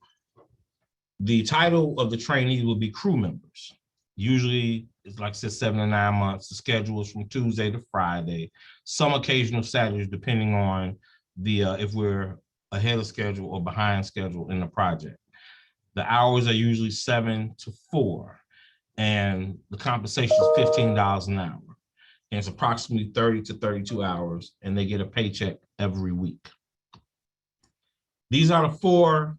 the title of the trainee will be crew members. Usually it's like I said, 7 to 9 months. The schedule is from Tuesday to Friday, some occasional Saturdays, depending on the if we're ahead of schedule or behind schedule in the project. The hours are usually 7 to 4, and the compensation is $15 an hour. And it's approximately 30 to 32 hours, and they get a paycheck every week. These are the 4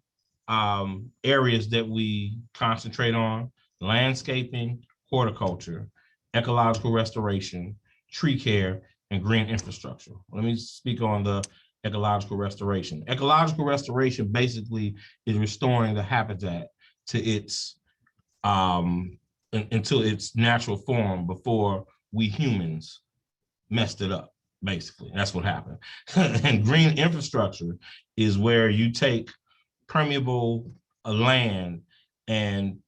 areas that we concentrate on: landscaping, horticulture, ecological restoration, tree care, and green infrastructure. Let me speak on the ecological restoration. Ecological restoration basically is restoring the habitat to its into its natural form before we humans messed it up. Basically, that's what happened. And green infrastructure is where you take permeable land and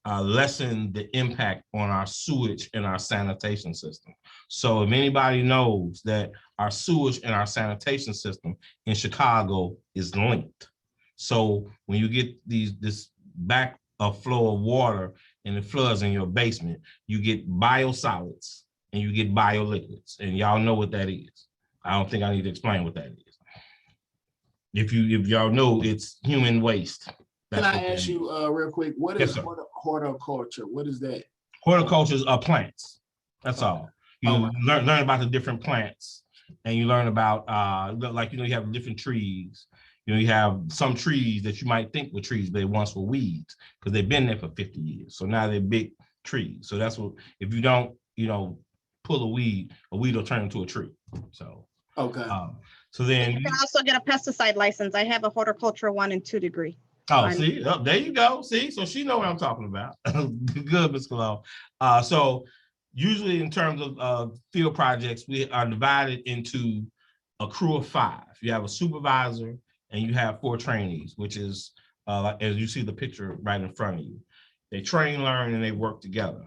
lessen the impact on our sewage and our sanitation system. So if anybody knows that our sewage and our sanitation system in Chicago is linked. So when you get this back flow of water and it floods in your basement, you get biosolids and you get bioliquids, and y'all know what that is. I don't think I need to explain what that is. If y'all know, it's human waste. Can I ask you real quick, what is horticulture? What is that? Horticulture are plants. That's all. You learn about the different plants, and you learn about like, you have different trees. You have some trees that you might think were trees, but they once were weeds because they've been there for 50 years. So now they're big trees. So that's what, if you don't, pull a weed will turn into a tree. So okay. So then you can also get a pesticide license. I have a horticulture 1 and 2 degree. Oh, see, there you go. See, so she know what I'm talking about. Good, Ms. Cologne. So usually in terms of field projects, we are divided into a crew of 5. You have a supervisor and you have 4 trainees, which is, as you see the picture right in front of you. They train, learn, and they work together.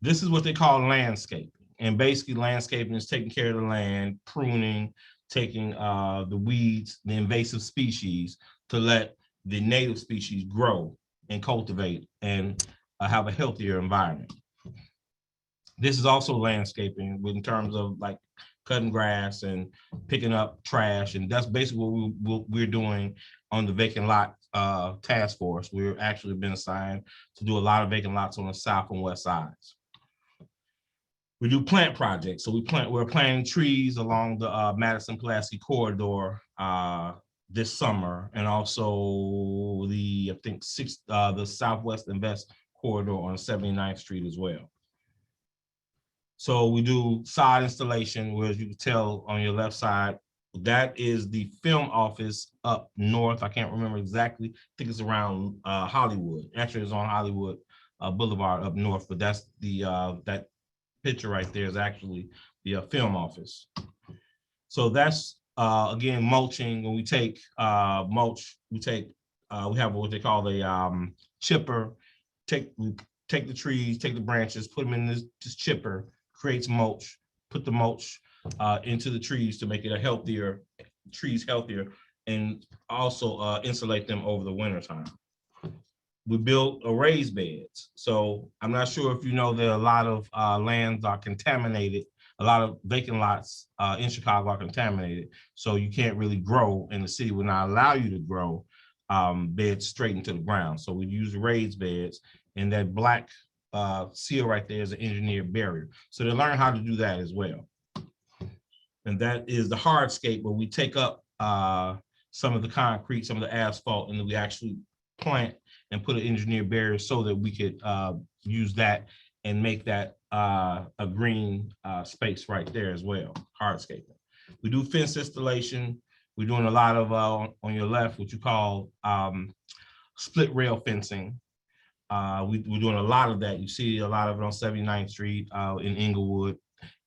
This is what they call landscaping. And basically landscaping is taking care of the land, pruning, taking the weeds, the invasive species, to let the native species grow and cultivate and have a healthier environment. This is also landscaping in terms of like cutting grass and picking up trash. And that's basically what we're doing on the vacant lot task force. We're actually been assigned to do a lot of vacant lots on the south and west sides. We do plant projects. So we're planting trees along the Madison-Pulaski corridor this summer, and also the the Southwest Invest corridor on 79th Street as well. So we do sod installation, where, as you can tell on your left side, that is the film office up north. I can't remember exactly. I think it's around Hollywood. Actually, it's on Hollywood Boulevard up north, but that's the that picture right there is actually the film office. So that's again mulching. When we take mulch, we have what they call the chipper. We take the trees, take the branches, put them in this chipper, creates mulch, put the mulch into the trees to make it healthier, and also insulate them over the winter time. We built raised beds. So I'm not sure if you know that a lot of lands are contaminated. A lot of vacant lots in Chicago are contaminated. So you can't really grow, and the city will not allow you to grow beds straight into the ground. So we use raised beds, and that black seal right there is an engineered barrier. So they learn how to do that as well. And that is the hardscape, where we take up some of the concrete, some of the asphalt, and then we actually plant and put an engineered barrier so that we could use that and make that a green space right there as well, hardscaping. We do fence installation. We're doing a lot of, on your left, what you call split rail fencing. We're doing a lot of that. You see a lot of it on 79th Street in Inglewood.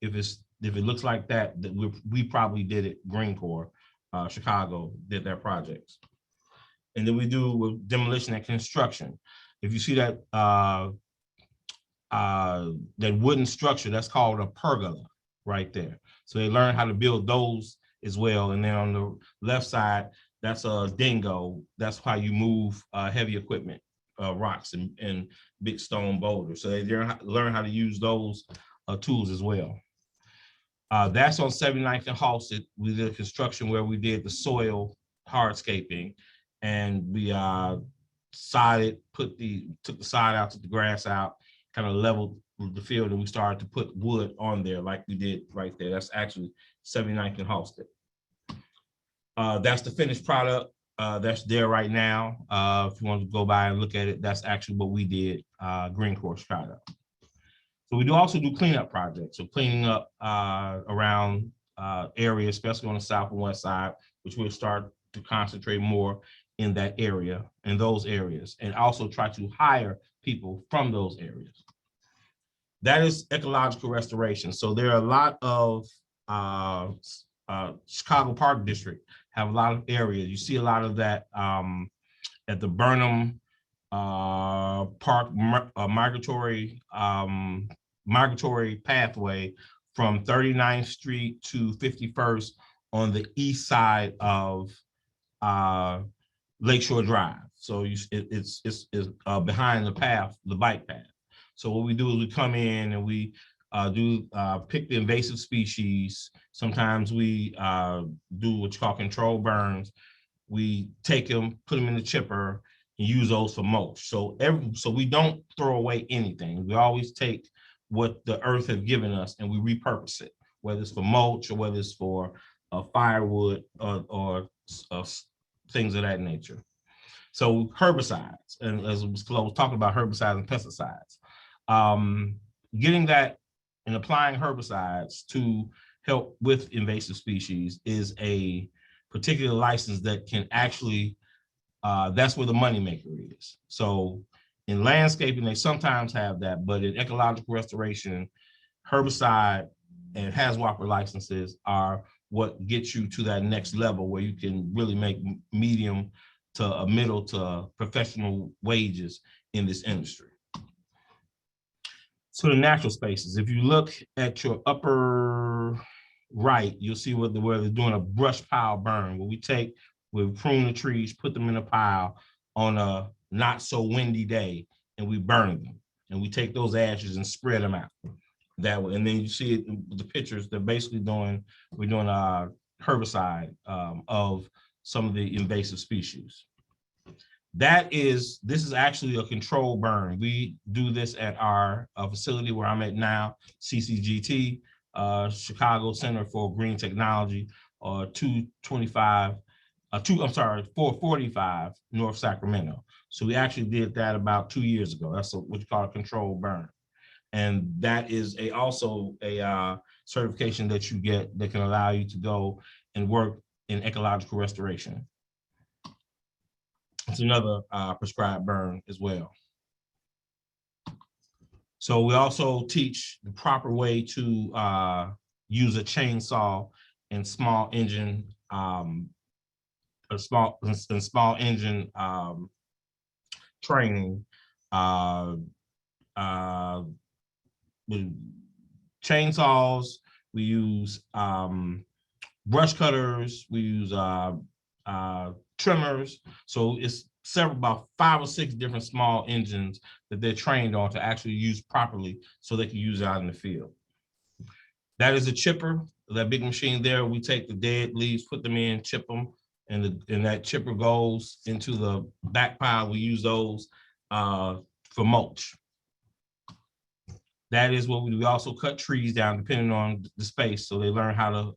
If it looks like that we probably did it. Greencorps, Chicago did their projects. And then we do demolition and construction. If you see that that wooden structure, that's called a pergola right there. So they learn how to build those as well. And then on the left side, that's a dingo. That's how you move heavy equipment, rocks and big stone boulders. So they learn how to use those tools as well. That's on 79th and Halsted. We did construction where we did the soil hardscaping, and we sodded, took the sod out, took the grass out, kind of leveled the field, and we started to put wood on there like we did right there. That's actually 79th and Halsted. That's the finished product. That's there right now. If you want to go by and look at it, that's actually what we did, Greencorps Chicago. So we do also do cleanup projects. So cleaning up around areas, especially on the south and west side, which we'll start to concentrate more in that area, in those areas, and also try to hire people from those areas. That is ecological restoration. So there are a lot of Chicago Park District have a lot of areas. You see a lot of that at the Burnham Park migratory pathway from 39th Street to 51st on the east side of Lakeshore Drive. So it's behind the path, the bike path. So what we do is we come in and we pick the invasive species. Sometimes we do what you call control burns. We take them, put them in the chipper, and use those for mulch. So we don't throw away anything. We always take what the earth has given us and we repurpose it, whether it's for mulch or whether it's for firewood or things of that nature. So herbicides, and as I was talking about herbicides and pesticides, getting that and applying herbicides to help with invasive species is a particular license that can actually, that's where the moneymaker is. So in landscaping, they sometimes have that, but in ecological restoration, herbicide and HAZWOPER licenses are what gets you to that next level where you can really make medium to a middle to professional wages in this industry. So the natural spaces, if you look at your upper right, you'll see where they're doing a brush pile burn, where we prune the trees, put them in a pile on a not so windy day, and we burn them. And we take those ashes and spread them out that way. And then you see it in the pictures, we're doing a herbicide of some of the invasive species. This is actually a controlled burn. We do this at our facility where I'm at now, CCGT, Chicago Center for Green Technology, 445 North Sacramento. So we actually did that about 2 years ago. That's what you call a controlled burn. And that is also a certification that you get that can allow you to go and work in ecological restoration. It's another prescribed burn as well. So we also teach the proper way to use a chainsaw and small engine, training. With chainsaws, we use brush cutters, we use trimmers. So it's about 5 or 6 different small engines that they're trained on to actually use properly so they can use it out in the field. That is a chipper, that big machine there. We take the dead leaves, put them in, chip them, and that chipper goes into the back pile. We use those for mulch. That is what we do. We also cut trees down depending on the space. So they learn how to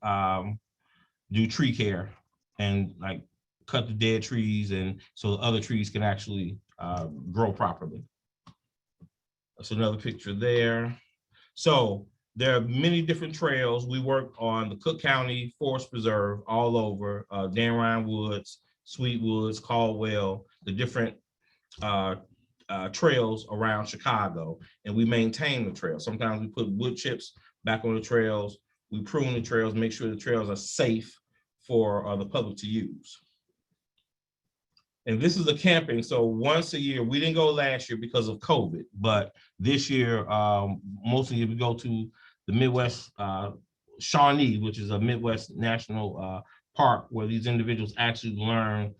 do tree care and like cut the dead trees, and so the other trees can actually grow properly. That's another picture there. So there are many different trails. We work on the Cook County Forest Preserve all over, Dan Ryan Woods, Sweet Woods, Caldwell, the different trails around Chicago, and we maintain the trails. Sometimes we put wood chips back on the trails. We prune the trails, make sure the trails are safe for the public to use. And this is a camping. So once a year, we didn't go last year because of COVID, but this year, mostly we go to the Midwest Shawnee, which is a Midwest National Park, where these individuals actually learn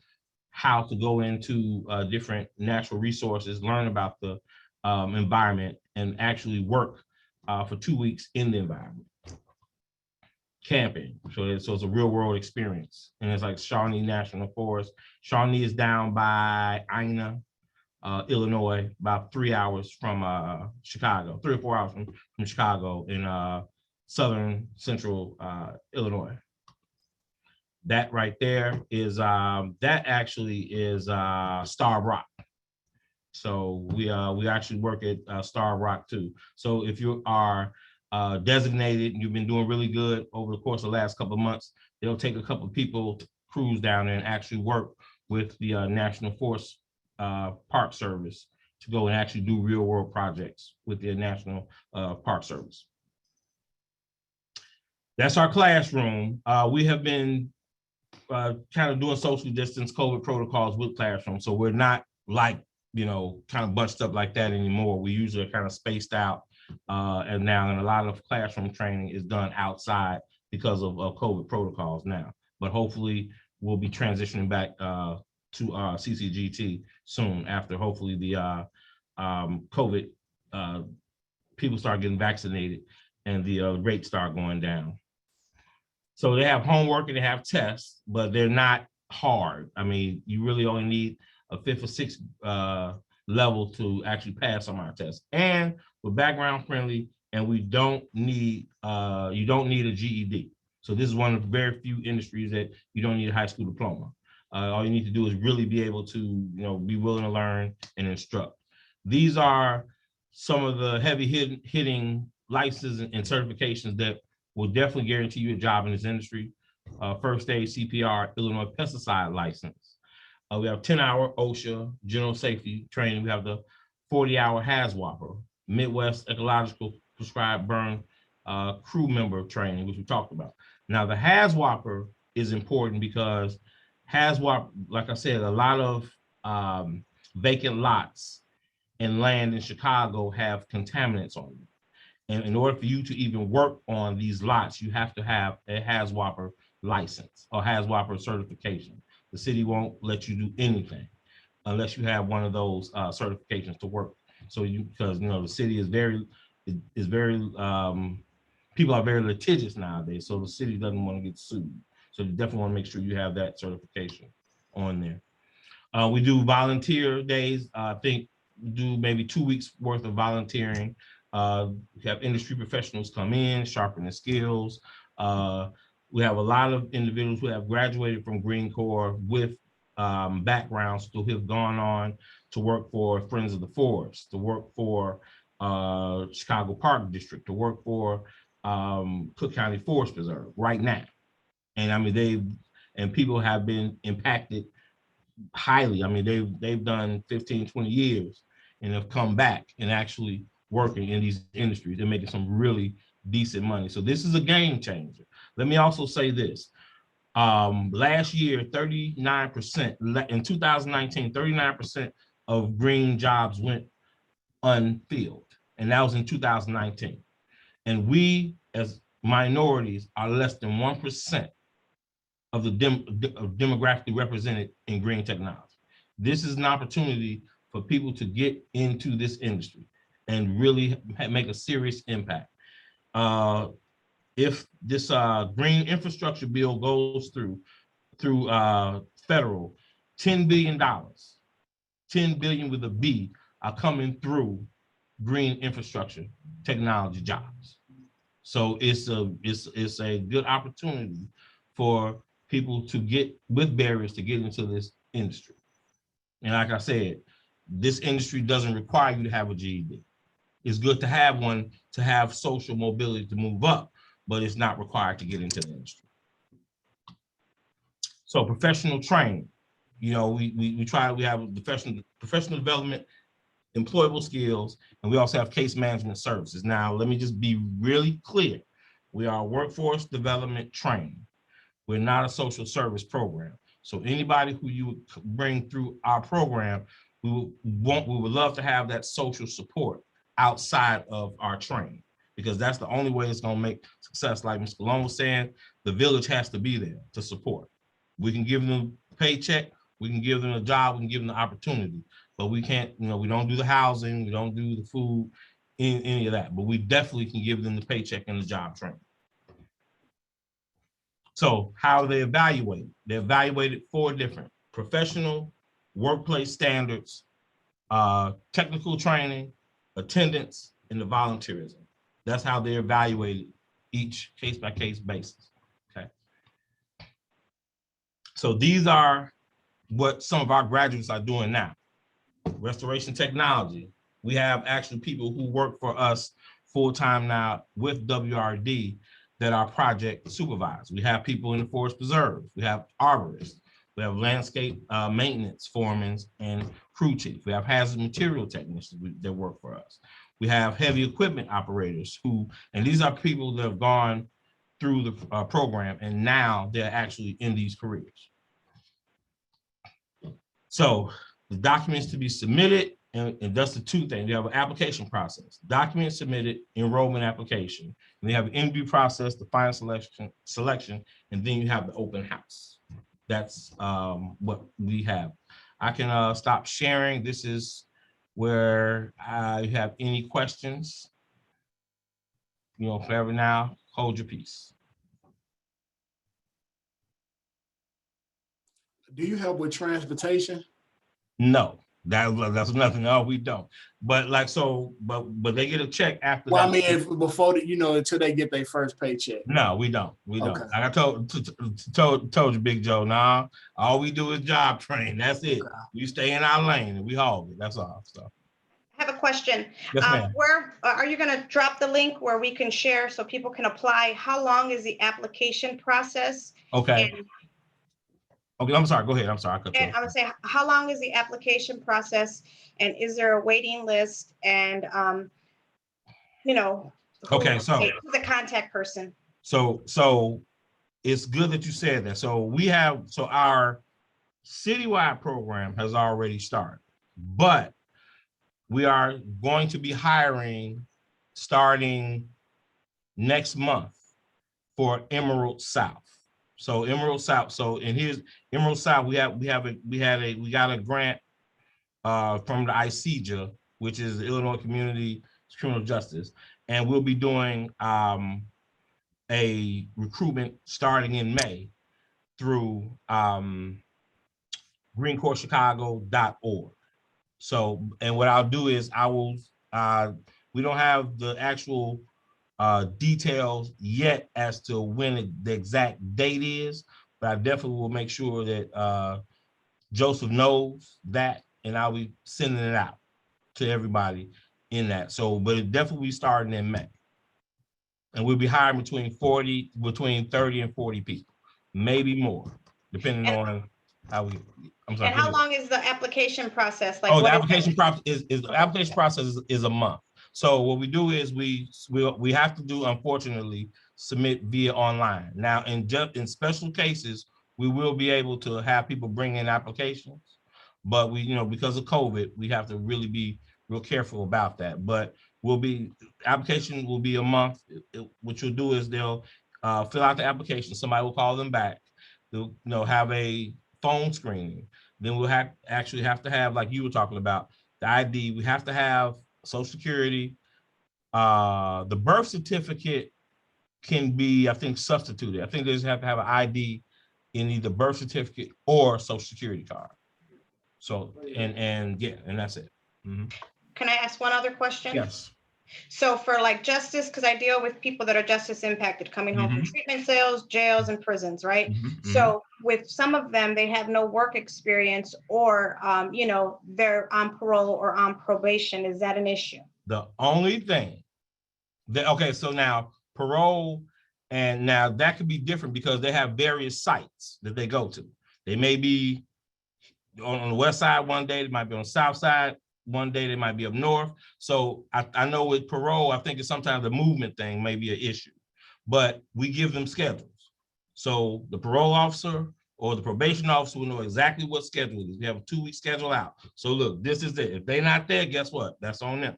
how to go into different natural resources, learn about the environment, and actually work for 2 weeks in the environment. camping. So it's a real world experience. And it's like Shawnee National Forest. Shawnee is down by Ina, Illinois, about 3 hours from Chicago, 3 or 4 hours from Chicago in southern central Illinois. That right there is, that actually is Star Rock. So we actually work at Star Rock too. So if you are designated and you've been doing really good over the course of the last couple of months, they'll take a couple of people to cruise down there and actually work with the National Forest Park Service to go and actually do real world projects with the National Park Service. That's our classroom. We have been kind of doing social distance COVID protocols with classrooms. So we're not like, you know, kind of bunched up like that anymore. We usually are kind of spaced out and a lot of classroom training is done outside because of COVID protocols now. But hopefully we'll be transitioning back to CCGT soon after hopefully the COVID people start getting vaccinated and the rates start going down. So they have homework and they have tests, but they're not hard. I mean, you really only need a 5th or 6th level to actually pass on our tests. And we're background friendly, and we don't need, you don't need a GED. So this is one of the very few industries that you don't need a high school diploma. All you need to do is really be able to, you know, be willing to learn and instruct. These are some of the heavy hitting licenses and certifications that will definitely guarantee you a job in this industry. First aid, CPR, Illinois pesticide license. We have 10-hour OSHA general safety training. We have the 40-hour HAZWOPER, Midwest Ecological Prescribed Burn crew member training, which we talked about. Now the HAZWOPER is important because HAZWOPER, like I said, a lot of vacant lots and land in Chicago have contaminants on them. And in order for you to even work on these lots, you have to have a HAZWOPER license or HAZWOPER certification. The city won't let you do anything unless you have one of those certifications to work. So because you know the city is very people are very litigious nowadays. So the city doesn't want to get sued. So you definitely want to make sure you have that certification on there. We do volunteer days. I think we do maybe 2 weeks worth of volunteering. We have industry professionals come in, sharpen their skills. We have a lot of individuals who have graduated from Greencorps with backgrounds who have gone on to work for Friends of the Forest, to work for Chicago Park District, to work for Cook County Forest Preserve right now. And I mean, people have been impacted highly. I mean, they've done 15, 20 years and have come back and actually working in these industries. They're making some really decent money. So this is a game changer. Let me also say this. Last year, 39%, in 2019, 39% of green jobs went unfilled. And that was in 2019. And we as minorities are less than 1% of the demographically represented in green technology. This is an opportunity for people to get into this industry and really make a serious impact. If this green infrastructure bill goes through federal, $10 billion, 10 billion with a B are coming through green infrastructure technology jobs. So it's a good opportunity for people to get with barriers to get into this industry. And like I said, this industry doesn't require you to have a GED. It's good to have one to have social mobility to move up, but it's not required to get into the industry. So professional training, you know, we have professional development, employable skills, and we also have case management services. Now, let me just be really clear. We are a workforce development training. We're not a social service program. So anybody who you bring through our program, we would love to have that social support outside of our training, because that's the only way it's going to make success. Like Ms. Colon was saying, the village has to be there to support. We can give them a paycheck, we can give them a job, we can give them the opportunity, but we can't, you know, we don't do the housing, we don't do the food, any of that, but we definitely can give them the paycheck and the job training. So how are they evaluated? They're evaluated 4 different: professional, workplace standards, technical training, attendance, and the volunteerism. That's how they're evaluated, each case-by-case basis. Okay. So these are what some of our graduates are doing now. Restoration technology. We have actually people who work for us full-time now with WRD that are project supervisors. We have people in the forest preserves. We have arborists. We have landscape maintenance foremen and crew chief. We have hazard material technicians that work for us. We have heavy equipment operators who, and these are people that have gone through the program and now they're actually in these careers. So the documents to be submitted, and that's the 2 things. You have an application process, documents submitted, enrollment application, and you have an interview process, the final selection, and then you have the open house. That's what we have. I can stop sharing. This is where I have any questions. Forever now, hold your peace. Do you help with transportation? No, that's nothing. No, we don't. But but they get a check after. Well, that. I mean, if before until they get their first paycheck. No, we don't. We don't. Okay. Like I told you, Big Joe. Nah, all we do is job train. That's it. Okay. We stay in our lane and we haul it. That's all. So. I have a question. Yes, ma'am. Where are you going to drop the link where we can share so people can apply? How long is the application process? Okay. Okay, I'm sorry. Go ahead. I'm sorry. And I would say, how long is the application process? And is there a waiting list? And okay, so who's the contact person? So it's good that you said that. So our citywide program has already started, but we are going to be hiring starting next month for Emerald South. So Emerald South. So in here's Emerald South. We got a grant from the ICJA, which is the Illinois Community Criminal Justice, and we'll be doing a recruitment starting in May through greencorpschicago.org. So, and what I'll do is we don't have the actual details yet as to when the exact date is, but I definitely will make sure that Joseph knows that, and I'll be sending it out to everybody in that. So, but it definitely be starting in May. And we'll be hiring between 30 and 40 people, maybe more, depending on how we. I'm sorry. And how long is the application process? Like, the application process is a month. So what we do is we have to do, unfortunately, submit via online. Now, in special cases, we will be able to have people bring in applications, but because of COVID, we have to really be real careful about that. But application will be a month. What you'll do is they'll fill out the application. Somebody will call them back. They'll have a phone screening. Then we'll actually have to have, like you were talking about, the ID. We have to have Social Security. The birth certificate can be, I think, substituted. I think they just have to have an ID in either birth certificate or Social Security card. So, and that's it. Mm-hmm. Can I ask one other question? Yes. So for like justice, because I deal with people that are justice impacted coming home from treatment cells, jails, and prisons, right? So with some of them, they have no work experience or, they're on parole or on probation. Is that an issue? The only thing so now parole, and now that could be different because they have various sites that they go to. They may be on the west side one day, they might be on the south side one day, they might be up north. So I know with parole, I think it's sometimes the movement thing may be an issue, but we give them schedules. So the parole officer or the probation officer will know exactly what schedule it is. We have a 2-week schedule out. So look, this is it. If they're not there, guess what? That's on them.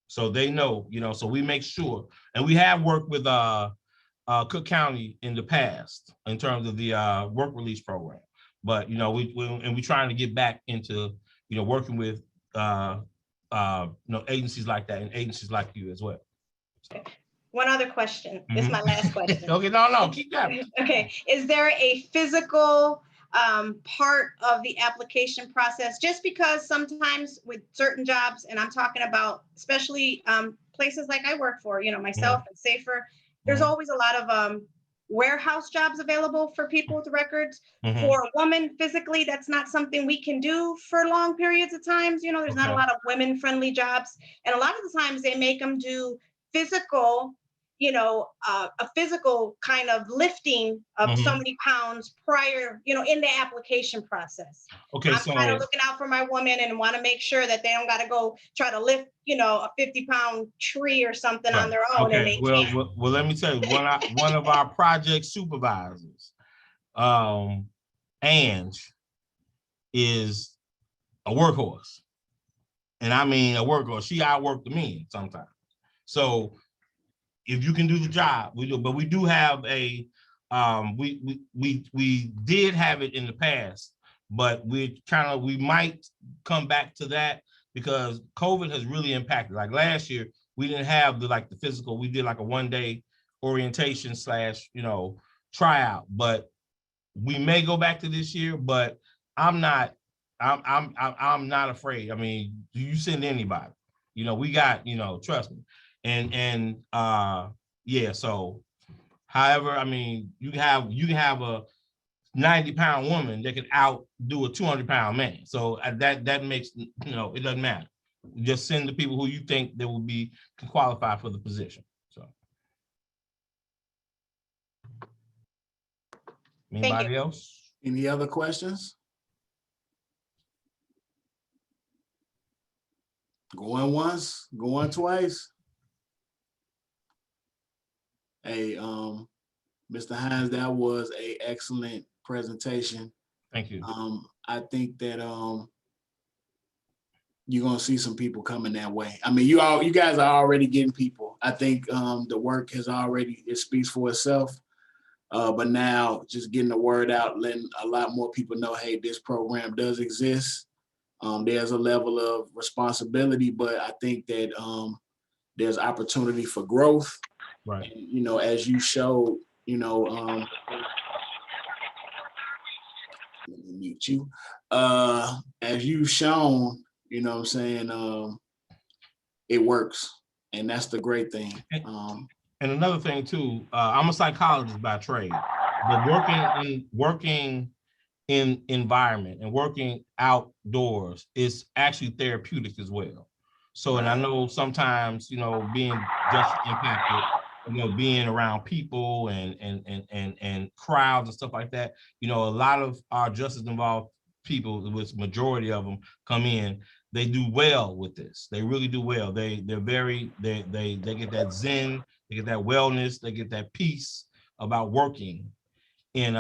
So they know, so we make sure, and we have worked with Cook County in the past in terms of the work release program. But we're trying to get back into working with agencies like that and agencies like you as well. So. one other question. This is my last question. Okay, no, keep going. Okay, is there a physical part of the application process? Just because sometimes with certain jobs, and I'm talking about especially places like I work for, you know, myself and Safer, there's always a lot of warehouse jobs available for people with records. For a woman physically, that's not something we can do for long periods of times. You know, there's not a lot of women friendly jobs. And a lot of the times they make them do physical, you know, a physical kind of lifting of so many pounds prior, you know, in the application process. Okay, I'm so kind of looking out for my women and want to make sure that they don't got to go try to lift, you know, a 50-pound tree or something on their own. Okay, And they can't. well, let me tell you, one of our project supervisors, Ange, is a workhorse. And I mean a workhorse. She outworked the men sometimes. So if you can do the job, we do. But we do have a we did have it in the past, but we might come back to that because COVID has really impacted. Like last year, we didn't have the physical. We did like a one-day orientation / you know, tryout. But we may go back to this year. But I'm not afraid. I mean, you send anybody. You know, we got, you know, trust me. And yeah, so however, I mean, you can have a 90-pound woman that can outdo a 200-pound man. So that makes, you know, it doesn't matter. Just send the people who you think that will can qualify for the position. So anybody else? Any other questions? Going once, going twice. Hey, Mr. Hines, that was an excellent presentation. Thank you. I think that you're gonna see some people coming that way. I mean, you guys are already getting people. I think the work it speaks for itself. But now just getting the word out, letting a lot more people know, hey, this program does exist. There's a level of responsibility, but I think that there's opportunity for growth. Right. And, you know, as you showed, you know, let me mute you. As you've shown, you know what I'm saying, it works. And that's the great thing. And another thing too, I'm a psychologist by trade, but working in environment and working outdoors is actually therapeutic as well. So, and I know sometimes, you know, being just impacted, you know, being around people and crowds and stuff like that, you know, a lot of our justice involved people, which majority of them come in, they do well with this. They really do well. They get that zen, they get that wellness, they get that peace about working in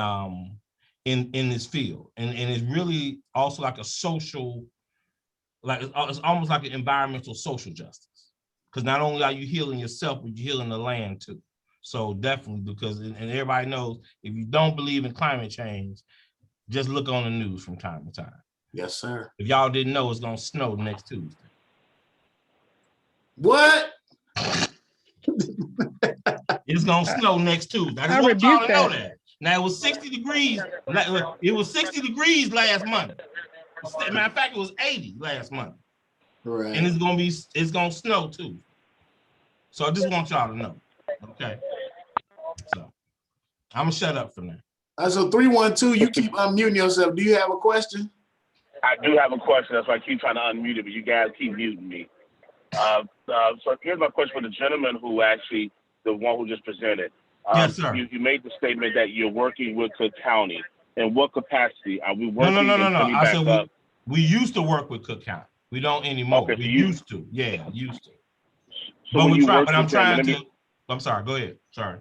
this field. And it's really also like a social, like it's almost like an environmental social justice. Because not only are you healing yourself, but you're healing the land too. So definitely, because, and everybody knows, if you don't believe in climate change, just look on the news from time to time. Yes, sir. If y'all didn't know, it's gonna snow next Tuesday. What? It's gonna snow next Tuesday. I just want y'all to know that. Now it was 60 degrees. It was 60 degrees last month. Matter of fact, it was 80 last month. Right. And it's gonna snow too. So I just want y'all to know. Okay. So I'm gonna shut up for now. So 312, you keep unmuting yourself. Do you have a question? I do have a question. That's why I keep trying to unmute it, but you guys keep muting me. So here's my question for the gentleman who actually, the one who just presented. Yes, sir. You made the statement that you're working with Cook County. In what capacity? Are we working? No. I said we used to work with Cook County. We don't anymore. Okay, so we used to. Yeah, used to. So but I'm trying to. I'm sorry. Go ahead. Sorry.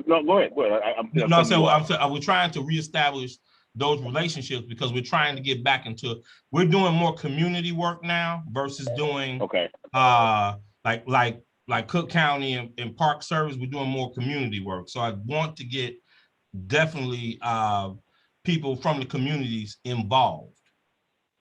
No, go ahead. We're trying to reestablish those relationships because we're trying to get back into. We're doing more community work now versus doing like Cook County and Park Service. We're doing more community work. So I want to get definitely people from the communities involved.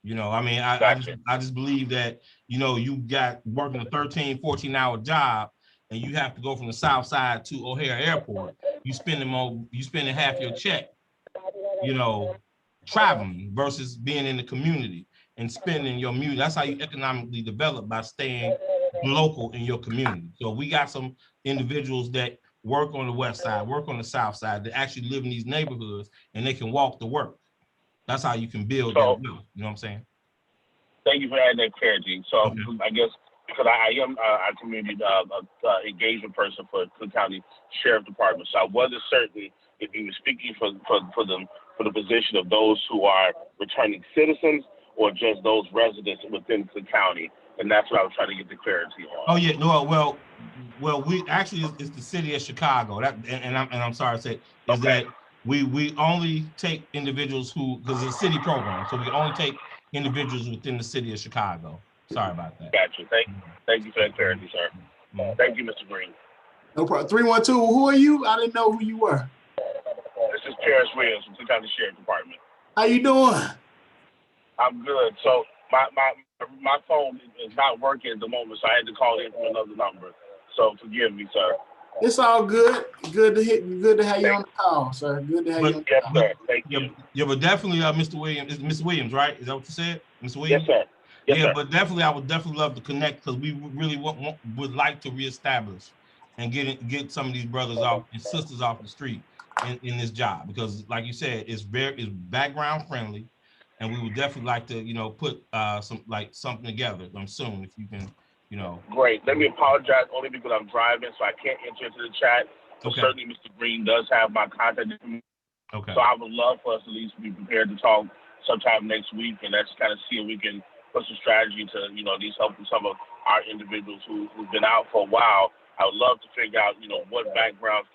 You know, I mean, I just believe that, you know, you got working a 13, 14-hour job and you have to go from the south side to O'Hare Airport, you spending half your check, you know, traveling versus being in the community and spending your community. That's how you economically develop, by staying local in your community. So we got some individuals that work on the west side, work on the south side, that actually live in these neighborhoods, and they can walk to work. That's how you can build that wealth. You know what I'm saying? Thank you for adding that clarity. So I guess because I am a community engagement person for Cook County Sheriff Department, so I wasn't certain if you were speaking for the position of those who are returning citizens or just those residents within Cook County, and that's what I was trying to get the clarity on. Oh yeah, no, well, we actually it's the city of Chicago. That and I'm sorry to say is that we only take individuals who, because it's a city program, so we only take individuals within the city of Chicago. Sorry about that. Gotcha. Thank you for that clarity, sir. Thank you, Mr. Green. No problem. 312. Who are you? I didn't know who you were. This is Paris Williams from Cook County Sheriff Department. How you doing? I'm good. So my phone is not working at the moment, so I had to call in from another number. So forgive me, sir. It's all good. Good to have you on the call, sir. Good to have you on the call. Yes, sir. Thank you. Yeah, but definitely, Mr. Williams, is Mr. Williams, right? Is that what you said, Mr. Williams? Yes, sir. Yes, yeah, sir. but definitely, I would definitely love to connect, because we really would like to reestablish and get some of these brothers off and sisters off the street in this job, because, like you said, it's background friendly, and we would definitely like to, you know, put something together soon, if you can, you know. Great. Let me apologize only because I'm driving, so I can't enter into the chat. So certainly, Mr. Green does have my contact information. Okay. So I would love for us at least be prepared to talk sometime next week, and let's kind of see if we can put some strategy to, you know, at least helping some of our individuals who've been out for a while. I would love to figure out, you know, what backgrounds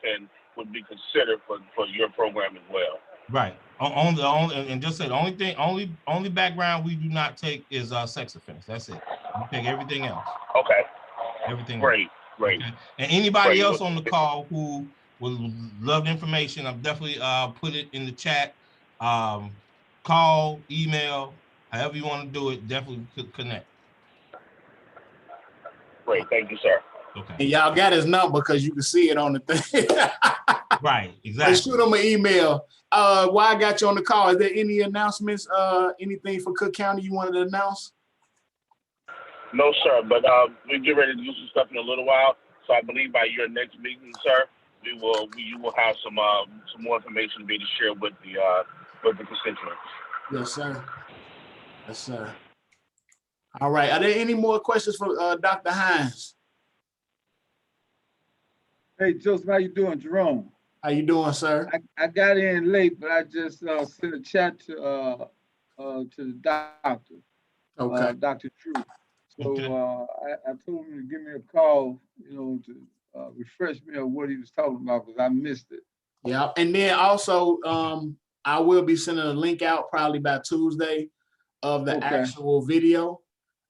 would be considered for your program as well. Right. And just say the only background we do not take is sex offense. That's it. We take everything else. Okay. Everything. Great. Great. Okay. And anybody else on the call who would love the information, I've definitely put it in the chat. Call, email, however you want to do it. Definitely connect. Great. Thank you, sir. Okay. And y'all got his number because you can see it on the thing. Right, exactly. Shoot him an email. While I got you on the call, is there any announcements, anything for Cook County you wanted to announce? No, sir, but we get ready to do some stuff in a little while. So I believe by your next meeting, sir, you will have some more information to be able to share with the constituents. Yes, sir. Yes, sir. All right. Are there any more questions for Dr. Hines? Hey, Joseph, how you doing? Jerome. How you doing, sir? I got in late, but I just sent a chat to the doctor, Dr. Drew. So I told him to give me a call, you know, to refresh me on what he was talking about, because I missed it. Yeah, and then also I will be sending a link out probably by Tuesday of the actual video.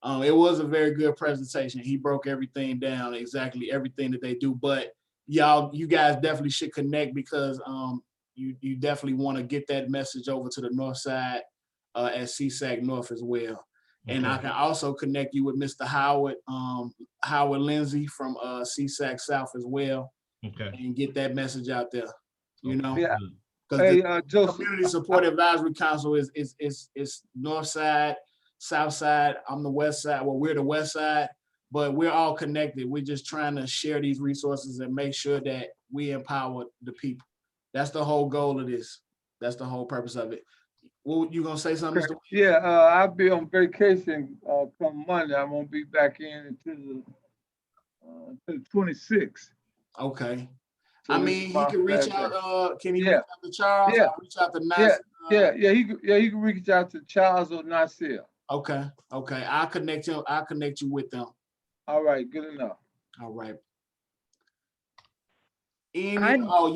It was a very good presentation. He broke everything down, exactly everything that they do. But you guys definitely should connect, because you definitely want to get that message over to the north side at CSAC North as well. Okay. And I can also connect you with Mr. Howard Lindsay from CSAC South as well. Okay. And get that message out there. You know, because the Community Support Advisory Council is north side, south side. I'm the west side. Well, we're the west side, but we're all connected. We're just trying to share these resources and make sure that we empower the people. That's the whole goal of this. That's the whole purpose of it. Well, you gonna say something, Mr. Yeah, I'll be on vacation come Monday. I won't be back in until the 26th. Okay. So I mean, he can reach out. Can he reach out to Charles? Yeah. Reach out to Nasir? He can reach out to Charles or Nasir. Okay. I'll connect you. I'll connect you with them. All right. Good enough. All right. You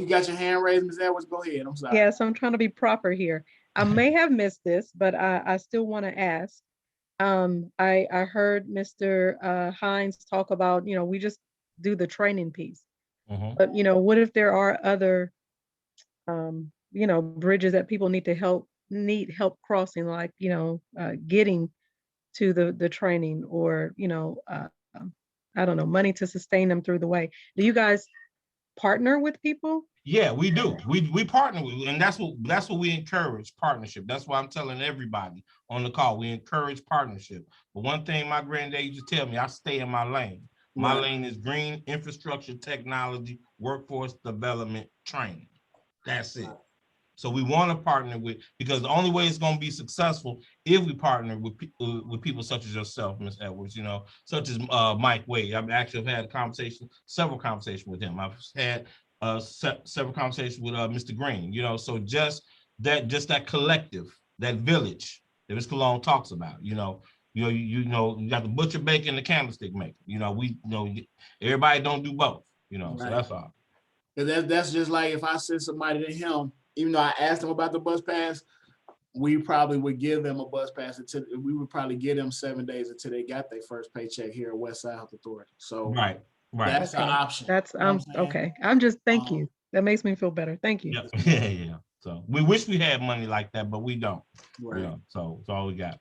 got your hand raised, Ms. Edwards. Go ahead. I'm sorry. Yes, I'm trying to be proper here. I may have missed this, but I still want to ask. I heard Mr. Hines talk about, you know, we just do the training piece. Mm-hmm. But, you know, what if there are other, you know, bridges that people need help crossing, like, you know, getting to the training, or, you know, I don't know, money to sustain them through the way. Do you guys partner with people? Yeah, we do. We partner with, and that's what we encourage, partnership. That's why I'm telling everybody on the call, we encourage partnership. But one thing my granddad used to tell me, I stay in my lane. My lane is green infrastructure, technology, workforce development, training. That's it. So we want to partner with, because the only way it's going to be successful if we partner with people such as yourself, Ms. Edwards, you know, such as Mike Wade. I've actually had several conversations with him. I've had several conversations with Mr. Green, you know, so just that collective, that village that Ms. Cologne talks about, you got the butcher baker and the candlestick maker, everybody don't do both, so that's all. That's just like if I send somebody to him, even though I asked them about the bus pass, we probably would give them a bus pass we would probably give them 7 days until they got their first paycheck here at Westside Health Authority. So right. That's an option. That's okay. I'm just thank you. That makes me feel better. Thank you. Yeah. So we wish we had money like that, but we don't. Right. So it's all we got.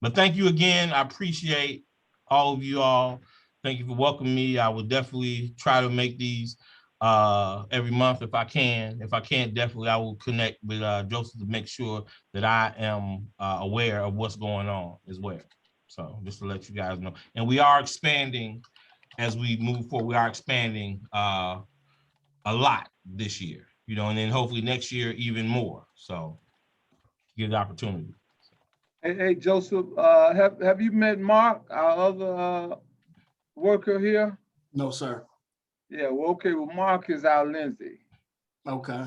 But thank you again. I appreciate all of you all. Thank you for welcoming me. I will definitely try to make these every month if I can. If I can't, definitely I will connect with Joseph to make sure that I am aware of what's going on as well. So just to let you guys know. And we are expanding as we move forward. We are expanding a lot this year, and then hopefully next year even more. So give the opportunity. Hey, Joseph, have you met Mark, our other worker here? No, sir. Yeah, well, okay. Well, Mark is our Lindsay. Okay.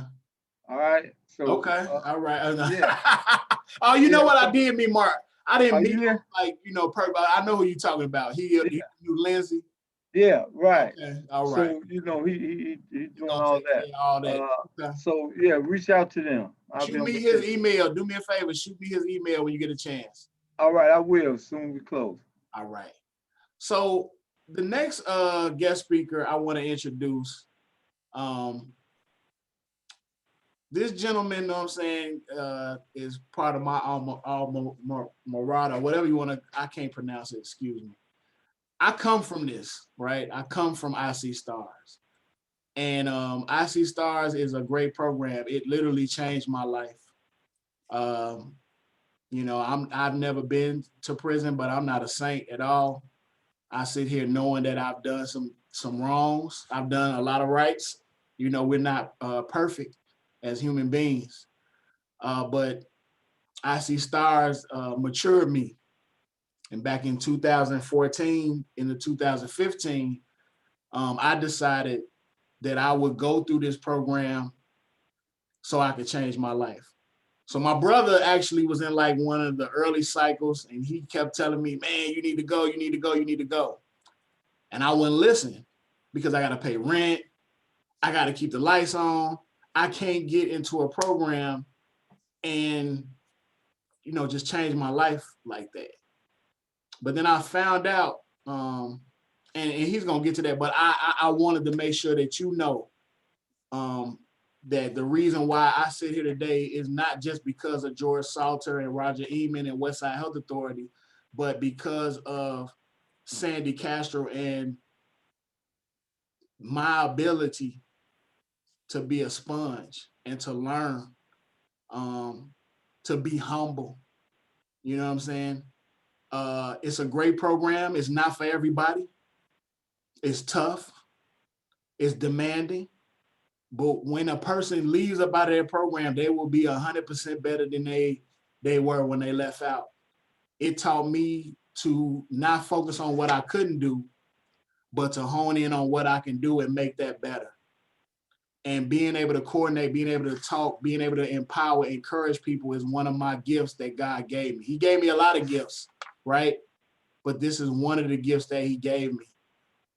All right. So. Okay. All right. Yeah. Oh, you know what I did meet Mark? I didn't meet him I know who you're talking about. He knew Lindsay. Yeah, right. Okay. All right. So he doing all that. All that. Okay. So yeah, reach out to them. Shoot me his email. Do me a favor. Shoot me his email when you get a chance. All right, I will soon we close. All right. So the next guest speaker I want to introduce, this gentleman, know what I'm saying, is part of my alma mater, whatever you want to, I can't pronounce it, excuse me. I come from this, right? I come from icstars. And icstars is a great program. It literally changed my life. I've never been to prison, but I'm not a saint at all. I sit here knowing that I've done some wrongs. I've done a lot of rights. We're not perfect as human beings. But icstars matured me. And back in 2014, into 2015, I decided that I would go through this program so I could change my life. So my brother actually was in like one of the early cycles, and he kept telling me, man, you need to go, you need to go, you need to go. And I wouldn't listen because I got to pay rent. I got to keep the lights on. I can't get into a program and, just change my life like that. But then I found out, and he's going to get to that, but I wanted to make sure that that the reason why I sit here today is not just because of George Salter and Roger Eman and Westside Health Authority, but because of Sandy Castro and my ability to be a sponge and to learn, to be humble. You know what I'm saying? It's a great program. It's not for everybody. It's tough. It's demanding. But when a person leaves up out of their program, they will be 100% better than they were when they left out. It taught me to not focus on what I couldn't do, but to hone in on what I can do and make that better. And being able to coordinate, being able to talk, being able to empower, encourage people is one of my gifts that God gave me. He gave me a lot of gifts, right? But this is one of the gifts that he gave me.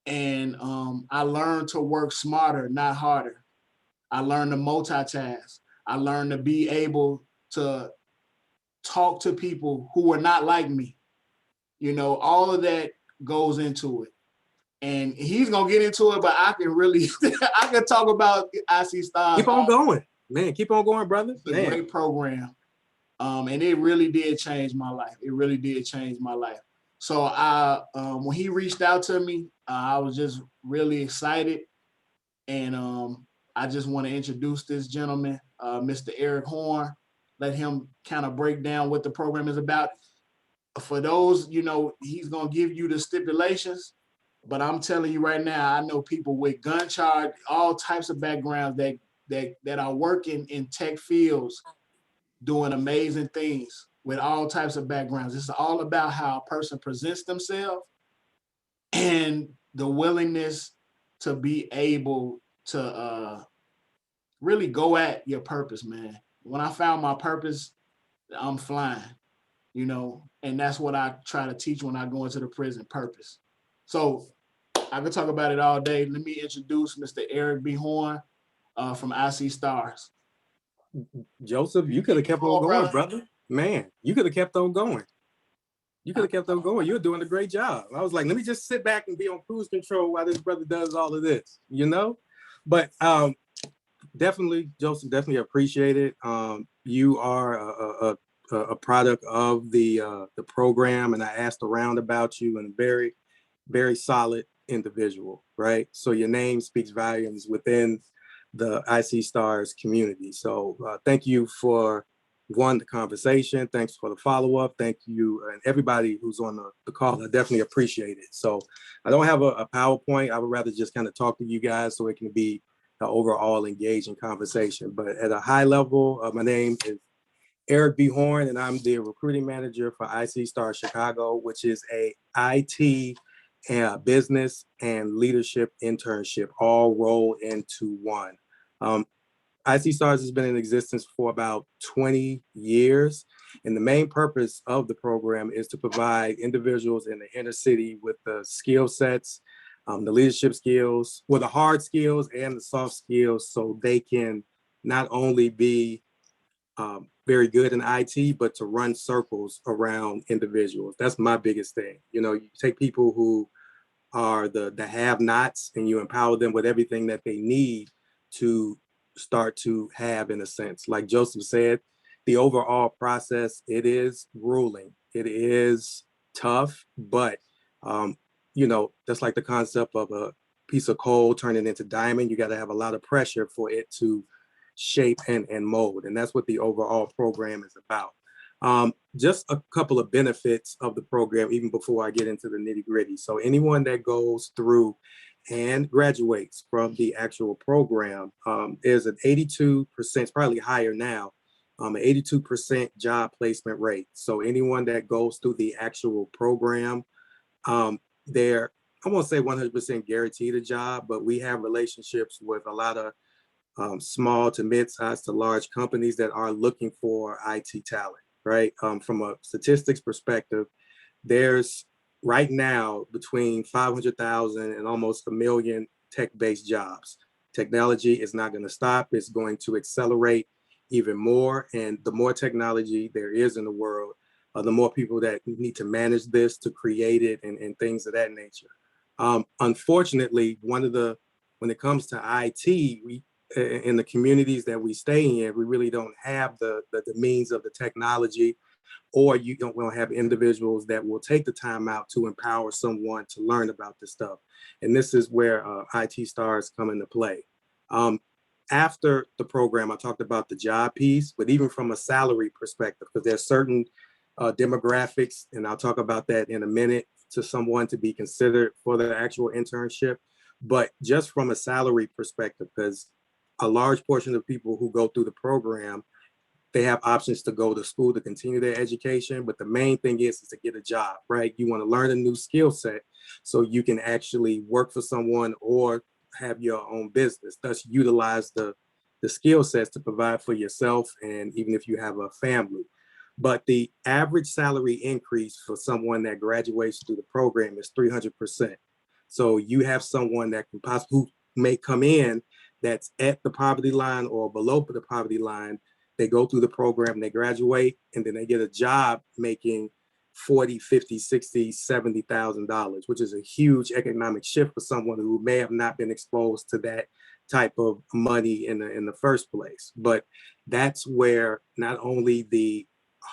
And I learned to work smarter, not harder. I learned to multitask. I learned to be able to talk to people who were not like me. All of that goes into it. And he's going to get into it, but I can really, I can talk about icstars. Keep on going, man. Keep on going, brother. It's a great program. And it really did change my life. It really did change my life. So when he reached out to me, I was just really excited. And I just want to introduce this gentleman, Mr. Eric Horn, let him kind of break down what the program is about. For those, he's going to give you the stipulations, but I'm telling you right now, I know people with gun charge, all types of backgrounds that are working in tech fields, doing amazing things with all types of backgrounds. It's all about how a person presents themselves and the willingness to be able to really go at your purpose, man. When I found my purpose, I'm flying, and that's what I try to teach when I go into the prison, purpose. So I could talk about it all day. Let me introduce Mr. Eric B. Horn from icstars. Joseph, you could have kept on going, brother. Man, you could have kept on going. You could have kept on going. You're doing a great job. I was like, let me just sit back and be on cruise control while this brother does all of this, But definitely, Joseph, definitely appreciate it. You are a product of the program, and I asked around about you, and very, very solid individual, right? So your name speaks volumes within the icstars community. So thank you for the conversation. Thanks for the follow-up. Thank you, and everybody who's on the call. I definitely appreciate it. So I don't have a PowerPoint. I would rather just kind of talk to you guys so it can be an overall engaging conversation. But at a high level, my name is Eric B. Horn, and I'm the recruiting manager for icstars Chicago, which is a IT business and leadership internship, all roll into one. icstars has been in existence for about 20 years, and the main purpose of the program is to provide individuals in the inner city with the skill sets, the leadership skills, the hard skills and the soft skills, so they can not only be very good in IT, but to run circles around individuals. That's my biggest thing. You take people who are the have-nots and you empower them with everything that they need to start to have, in a sense. Like Joseph said, the overall process, it is grueling. It is tough, but that's like the concept of a piece of coal turning into diamond. You got to have a lot of pressure for it to shape and mold. And that's what the overall program is about. Just a couple of benefits of the program, even before I get into the nitty gritty. So anyone that goes through and graduates from the actual program, is an 82%, it's probably higher now, an 82% job placement rate. So anyone that goes through the actual program, they're, I won't say 100% guaranteed a job, but we have relationships with a lot of small to mid-sized to large companies that are looking for IT talent, right? From a statistics perspective, there's right now between 500,000 and almost 1 million tech-based jobs. Technology is not going to stop. It's going to accelerate even more. And the more technology there is in the world, the more people that need to manage this, to create it, and things of that nature. Unfortunately, when it comes to IT, we in the communities that we stay in, we really don't have the means of the technology, or we don't have individuals that will take the time out to empower someone to learn about this stuff. And this is where icstars come into play. After the program, I talked about the job piece, but even from a salary perspective, because there's certain demographics, and I'll talk about that in a minute, to someone to be considered for the actual internship. But just from a salary perspective, because a large portion of people who go through the program, they have options to go to school to continue their education. But the main thing is to get a job, right? You want to learn a new skill set so you can actually work for someone or have your own business, thus utilize the skill sets to provide for yourself, and even if you have a family. But the average salary increase for someone that graduates through the program is 300%. So you have someone that can possibly, who may come in that's at the poverty line or below the poverty line. They go through the program, they graduate, and then they get a job making $40,000, $50,000, $60,000, $70,000, which is a huge economic shift for someone who may have not been exposed to that type of money in the first place. But that's where not only the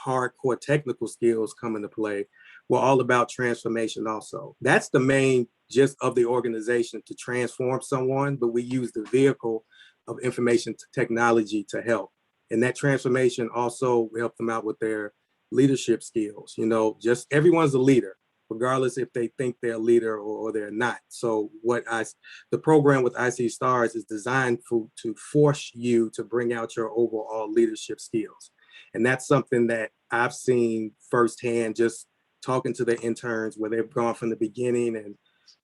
hardcore technical skills come into play, we're all about transformation also. That's the main gist of the organization, to transform someone, but we use the vehicle of information technology to help. And that transformation also help them out with their leadership skills. You know, just everyone's a leader, regardless if they think they're a leader or they're not. So the program with icstars is designed to force you to bring out your overall leadership skills. And that's something that I've seen firsthand, just talking to the interns, where they've gone from the beginning and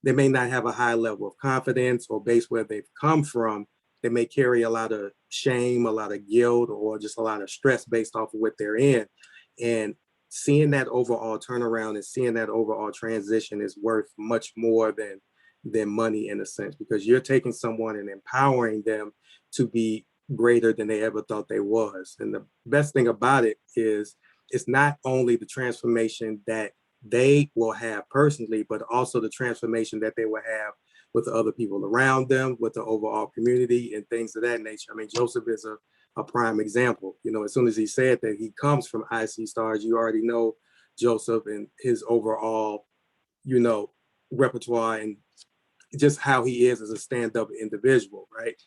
they may not have a high level of confidence, or based where they've come from, they may carry a lot of shame, a lot of guilt, or just a lot of stress based off of what they're in. And seeing that overall turnaround and seeing that overall transition is worth much more than money, in a sense, because you're taking someone and empowering them to be greater than they ever thought they was. And the best thing about it is it's not only the transformation that they will have personally, but also the transformation that they will have with the other people around them, with the overall community and things of that nature. I mean, Joseph is a prime example. You know, as soon as he said that he comes from icstars, you already know Joseph and his overall, you know, repertoire and just how he is as a stand-up individual, right?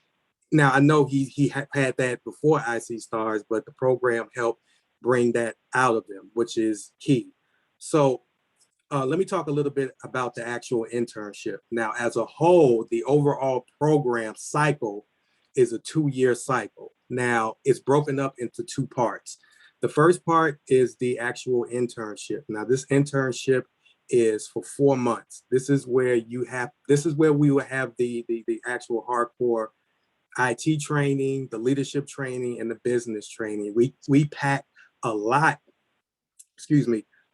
Now, I know he had that before icstars, but the program helped bring that out of them, which is key. So let me talk a little bit about the actual internship. Now, as a whole, the overall program cycle is a 2-year cycle. Now, it's broken up into 2 parts. The first part is the actual internship. Now, this internship is for 4 months. This is where we will have the actual hardcore IT training, the leadership training, and the business training. We pack a lot,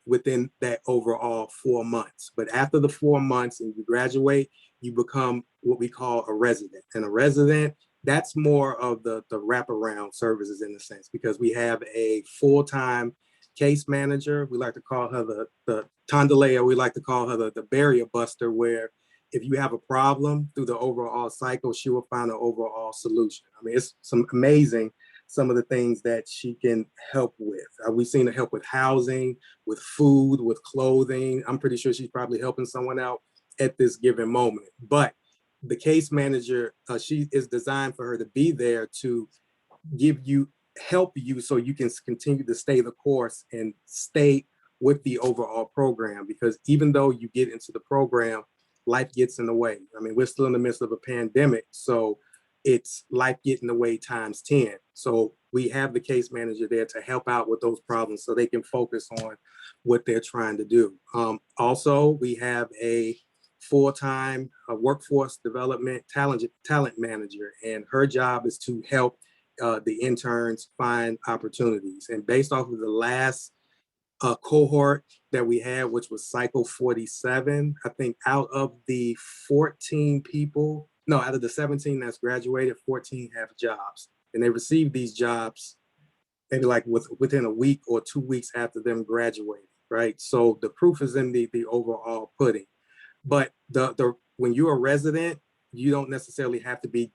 within that overall 4 months. But after the 4 months and you graduate, you become what we call a resident. And a resident, that's more of the wraparound services, in a sense, because we have a full-time case manager. We like to call her the Tondalea. We like to call her the barrier buster, where if you have a problem through the overall cycle, she will find an overall solution. I mean, it's amazing some of the things that she can help with. We've seen her help with housing, with food, with clothing. I'm pretty sure she's probably helping someone out at this given moment. But the case manager, she is designed for her to be there to help you so you can continue to stay the course and stay with the overall program. Because even though you get into the program, life gets in the way. I mean, we're still in the midst of a pandemic, so it's life getting in the way times 10. So we have the case manager there to help out with those problems so they can focus on what they're trying to do. Also, we have a full-time workforce development talent manager, and her job is to help the interns find opportunities. And based off of the last cohort that we had, which was cycle 47, I think out of the 17 that's graduated, 14 have jobs, and they received these jobs maybe like within a week or 2 weeks after them graduating, right? So the proof is in the overall pudding. But when you're a resident, you don't necessarily have to be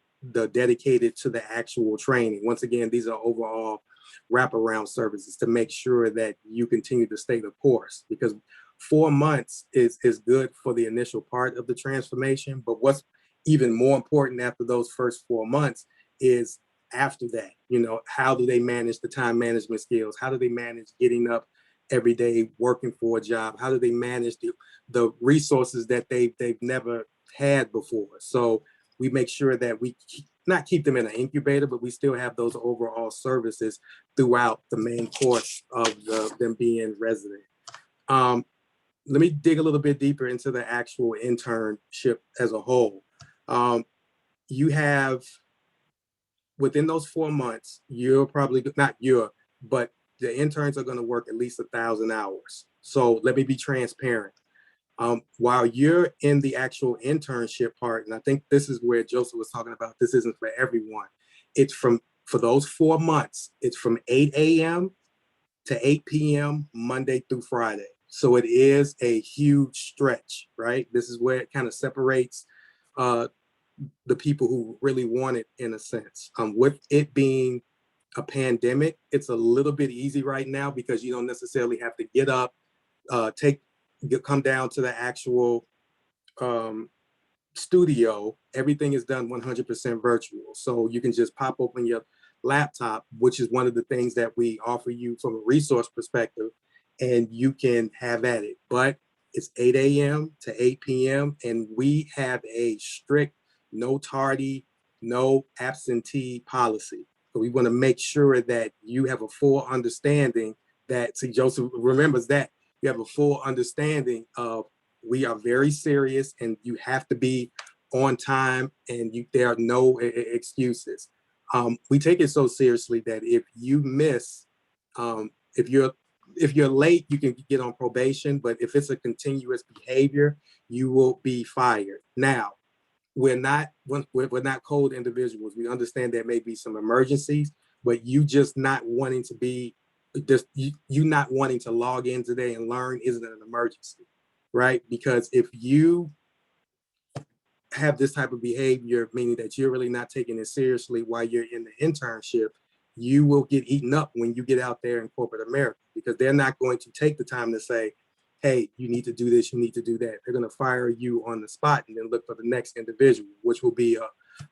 dedicated to the actual training. Once again, these are overall wraparound services to make sure that you continue to stay the course, because 4 months is good for the initial part of the transformation. But what's even more important after those first 4 months is after that, you know, how do they manage the time management skills? How do they manage getting up every day, working for a job? How do they manage the resources that they've never had before? So we make sure that we not keep them in an incubator, but we still have those overall services throughout the main course of them being resident. Let me dig a little bit deeper into the actual internship as a whole. You have, within those 4 months, but the interns are going to work at least 1,000 hours. So let me be transparent. While you're in the actual internship part, and I think this is where Joseph was talking about, this isn't for everyone. It's for those 4 months, it's from 8 a.m. to 8 p.m. Monday through Friday. So it is a huge stretch, right? This is where it kind of separates the people who really want it, in a sense. With it being a pandemic, it's a little bit easy right now because you don't necessarily have to get up, take come down to the actual studio, everything is done 100% virtual. So you can just pop open your laptop, which is one of the things that we offer you from a resource perspective, and you can have at it. But it's 8 a.m. to 8 p.m. and we have a strict no tardy, no absentee policy. So we want to make sure that you have a full understanding that, see, Joseph remembers that, you have a full understanding of we are very serious and you have to be on time and there are no excuses. We take it so seriously that if you miss, if you're late, you can get on probation, but if it's a continuous behavior, you will be fired. Now, we're not cold individuals. We understand there may be some emergencies, but you just not wanting to be, you not wanting to log in today and learn isn't an emergency, right? Because if you have this type of behavior, meaning that you're really not taking it seriously while you're in the internship, you will get eaten up when you get out there in corporate America, because they're not going to take the time to say, hey, you need to do this, you need to do that. They're going to fire you on the spot and then look for the next individual, which will be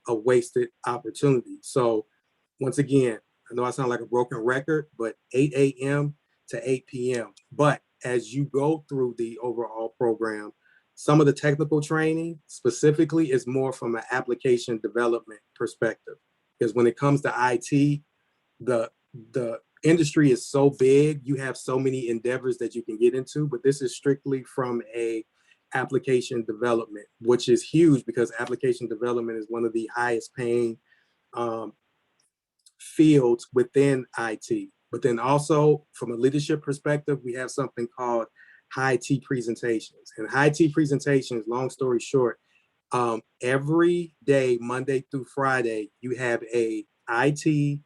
a wasted opportunity. So once again, I know I sound like a broken record, but 8 a.m. to 8 p.m. But as you go through the overall program, some of the technical training specifically is more from an application development perspective. Because when it comes to IT, the industry is so big, you have so many endeavors that you can get into, but this is strictly from a application development, which is huge because application development is one of the highest paying fields within IT. But then also from a leadership perspective, we have something called high T presentations. And high T presentations, long story short, every day, Monday through Friday, you have a IT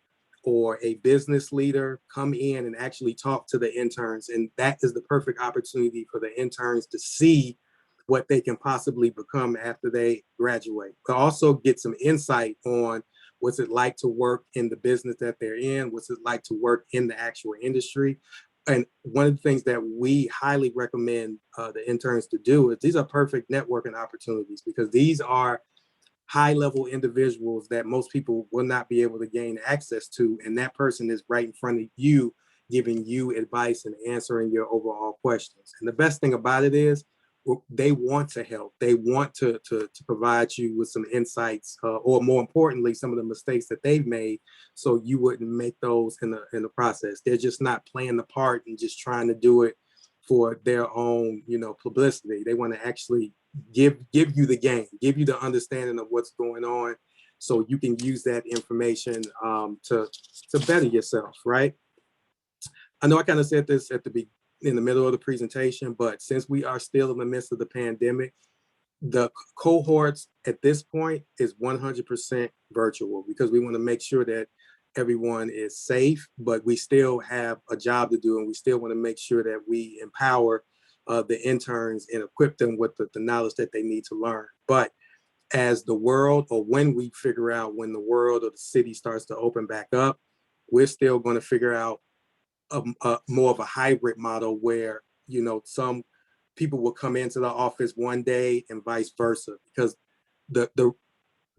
or a business leader come in and actually talk to the interns. And that is the perfect opportunity for the interns to see what they can possibly become after they graduate. But also get some insight on what's it like to work in the business that they're in, what's it like to work in the actual industry. And one of the things that we highly recommend the interns to do is these are perfect networking opportunities, because these are high-level individuals that most people will not be able to gain access to. And that person is right in front of you, giving you advice and answering your overall questions. And the best thing about it is they want to help. They want to provide you with some insights, or more importantly, some of the mistakes that they've made, so you wouldn't make those in the process. They're just not playing the part and just trying to do it for their own, publicity. They want to actually give you the game, give you the understanding of what's going on, so you can use that information to better yourself, right? I know I kind of said this in the middle of the presentation, but since we are still in the midst of the pandemic, the cohorts at this point is 100% virtual, because we want to make sure that everyone is safe, but we still have a job to do, and we still want to make sure that we empower the interns and equip them with the knowledge that they need to learn. But as the world, or when we figure out when the world or the city starts to open back up, we're still going to figure out a more of a hybrid model where, some people will come into the office one day and vice versa, because the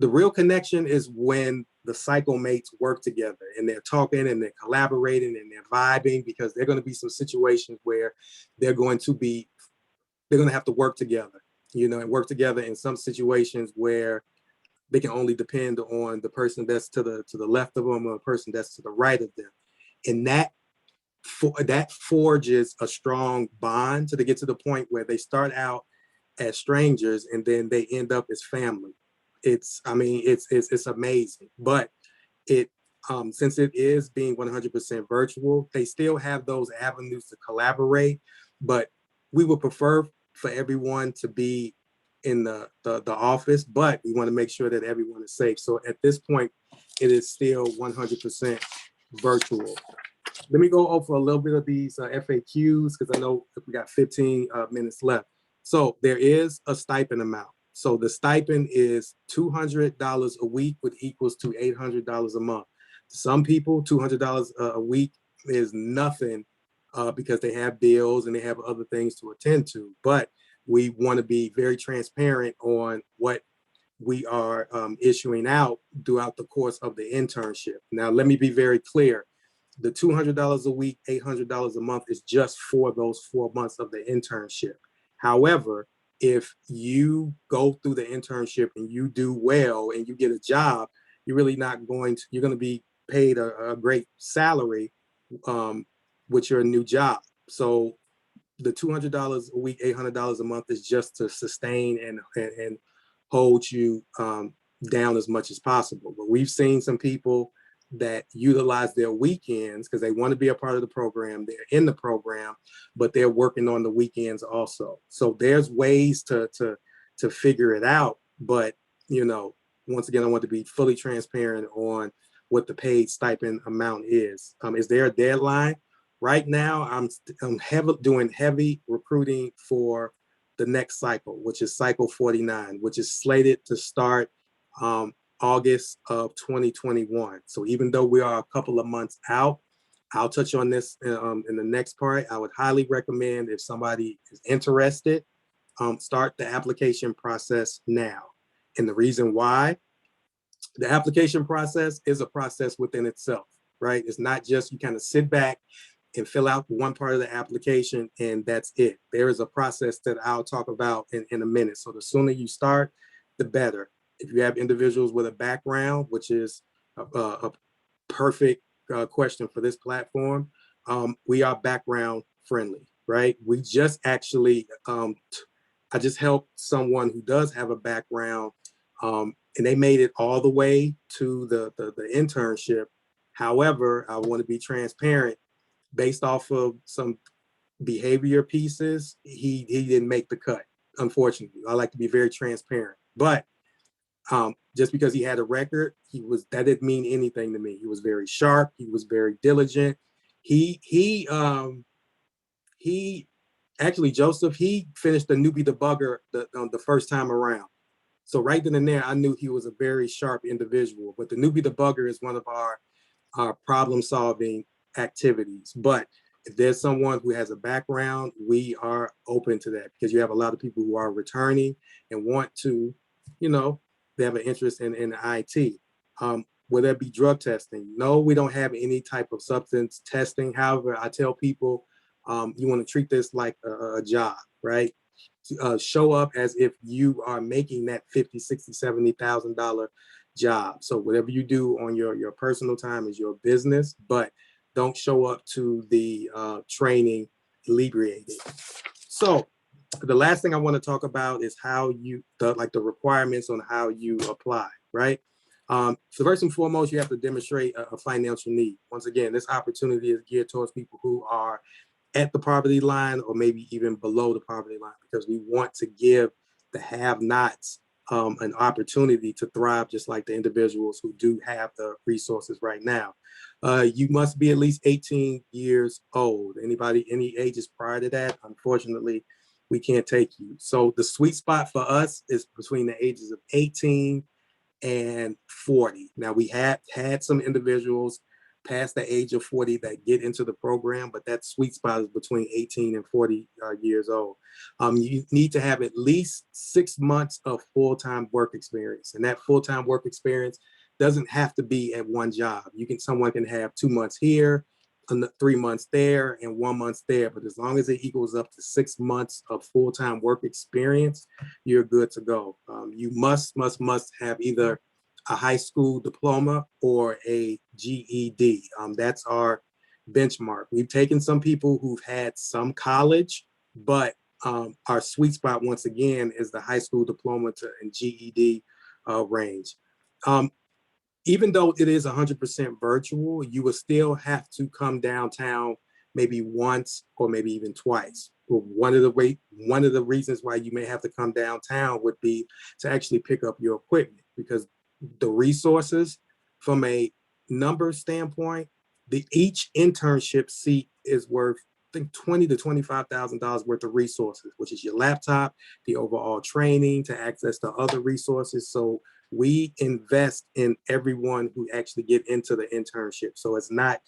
real connection is when the cycle mates work together and they're talking and they're collaborating and they're vibing, because there are going to be some situations where they're going to have to work together, and work together in some situations where they can only depend on the person that's to the left of them or the person that's to the right of them. And that forges a strong bond to get to the point where they start out as strangers and then they end up as family. It's amazing. But since it is being 100% virtual, they still have those avenues to collaborate, but we would prefer for everyone to be in the office, but we want to make sure that everyone is safe. So at this point, it is still 100% virtual. Let me go over a little bit of these FAQs, because I know we got 15 minutes left. So there is a stipend amount. So the stipend is $200 a week, which equals to $800 a month. Some people, $200 a week is nothing because they have bills and they have other things to attend to. But we want to be very transparent on what we are issuing out throughout the course of the internship. Now, let me be very clear. The $200 a week, $800 a month is just for those 4 months of the internship. However, if you go through the internship and you do well and you get a job, you're really not going to, you're going to be paid a great salary with your new job. So the $200 a week, $800 a month is just to sustain and hold you down as much as possible. But we've seen some people that utilize their weekends because they want to be a part of the program. They're in the program, but they're working on the weekends also. So there's ways to figure it out. But, you know, once again, I want to be fully transparent on what the paid stipend amount is. Is there a deadline? Right now, I'm doing heavy recruiting for the next cycle, which is cycle 49, which is slated to start August of 2021. So even though we are a couple of months out, I'll touch on this in the next part. I would highly recommend, if somebody is interested, start the application process now. And the reason why, the application process is a process within itself, right? It's not just you kind of sit back and fill out one part of the application and that's it. There is a process that I'll talk about in a minute. So the sooner you start, the better. If you have individuals with a background, which is a perfect question for this platform, we are background friendly, right? We just actually, I just helped someone who does have a background and they made it all the way to the internship. However, I want to be transparent. Based off of some behavior pieces, he didn't make the cut, unfortunately. I like to be very transparent. But just because he had a record, that didn't mean anything to me. He was very sharp. He was very diligent. He actually, Joseph, he finished the newbie debugger the first time around. So right then and there, I knew he was a very sharp individual. But the newbie debugger is one of our problem-solving activities. But if there's someone who has a background, we are open to that because you have a lot of people who are returning and want to, you know, they have an interest in IT. Will there be drug testing? No, we don't have any type of substance testing. However, I tell people you want to treat this like a job, right? Show up as if you are making that $50,000, $60,000, $70,000 job. So whatever you do on your personal time is your business, but don't show up to the training inebriated. So the last thing I want to talk about is how the requirements on how you apply, right? So first and foremost, you have to demonstrate a financial need. Once again, this opportunity is geared towards people who are at the poverty line or maybe even below the poverty line, because we want to give the have-nots an opportunity to thrive just like the individuals who do have the resources right now. You must be at least 18 years old. Anybody, any ages prior to that, unfortunately, we can't take you. So the sweet spot for us is between the ages of 18 and 40. Now we have had some individuals past the age of 40 that get into the program, but that sweet spot is between 18 and 40 years old. You need to have at least 6 months of full-time work experience, and that full-time work experience doesn't have to be at one job. Someone can have 2 months here, 3 months there, and 1 month there, but as long as it equals up to 6 months of full-time work experience, you're good to go. You must have either a high school diploma or a GED. That's our benchmark. We've taken some people who've had some college, but our sweet spot, once again, is the high school diploma and GED range. Even though it is 100% virtual, you will still have to come downtown maybe once or maybe even twice. One of the reasons why you may have to come downtown would be to actually pick up your equipment, because the resources from a number standpoint, each internship seat is worth, I think, $20,000 to $25,000 worth of resources, which is your laptop, the overall training, to access to other resources. So we invest in everyone who actually get into the internship. So it's not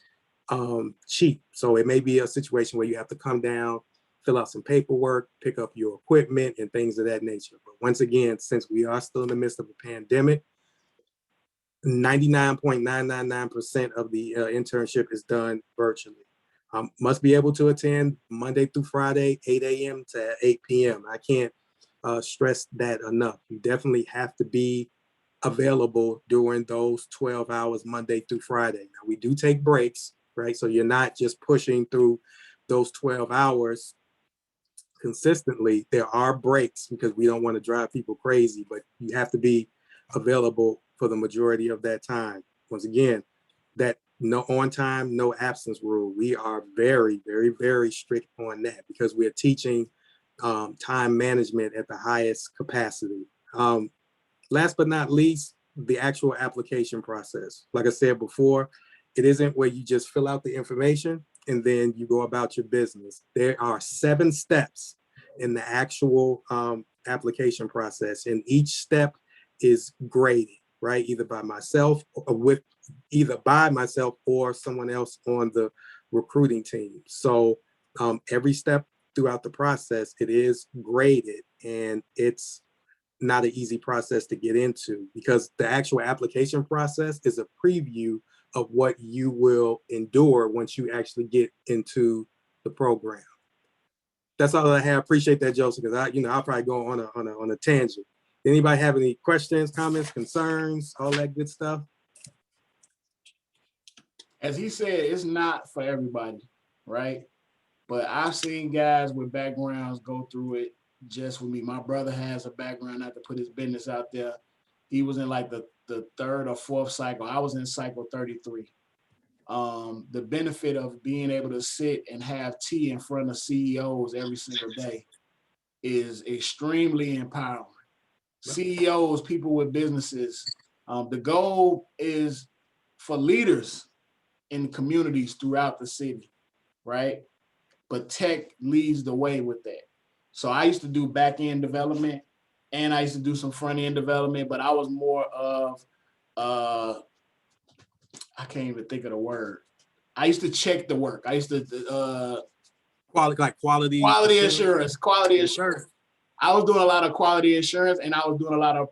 cheap. So it may be a situation where you have to come down, fill out some paperwork, pick up your equipment and things of that nature. But once again, since we are still in the midst of a pandemic, 99.999% of the internship is done virtually. Must be able to attend Monday through Friday, 8 a.m. to 8 p.m. I can't stress that enough. You definitely have to be available during those 12 hours, Monday through Friday. Now, we do take breaks, right? So you're not just pushing through those 12 hours consistently. There are breaks because we don't want to drive people crazy, but you have to be available for the majority of that time. Once again, that no on time, no absence rule. We are very, very, very strict on that because we're teaching time management at the highest capacity. Last but not least, the actual application process. Like I said before, it isn't where you just fill out the information and then you go about your business. There are 7 steps in the actual application process, and each step is graded, right? Either by myself or someone else on the recruiting team. So every step throughout the process, it is graded, and it's not an easy process to get into because the actual application process is a preview of what you will endure once you actually get into the program. That's all I have. Appreciate that, Joseph, because I'll probably go on a tangent. Anybody have any questions, comments, concerns, all that good stuff? As he said, it's not for everybody, right? But I've seen guys with backgrounds go through it just with me. My brother has a background, not to put his business out there. He was in like the 3rd or 4th cycle. I was in cycle 33. The benefit of being able to sit and have tea in front of CEOs every single day is extremely empowering. CEOs, people with businesses, the goal is for leaders in communities throughout the city, right? But tech leads the way with that. So I used to do back-end development and I used to do some front-end development, but I was more of, I can't even think of the word. I used to check the work. I used to quality assurance. I was doing a lot of quality assurance and I was doing a lot of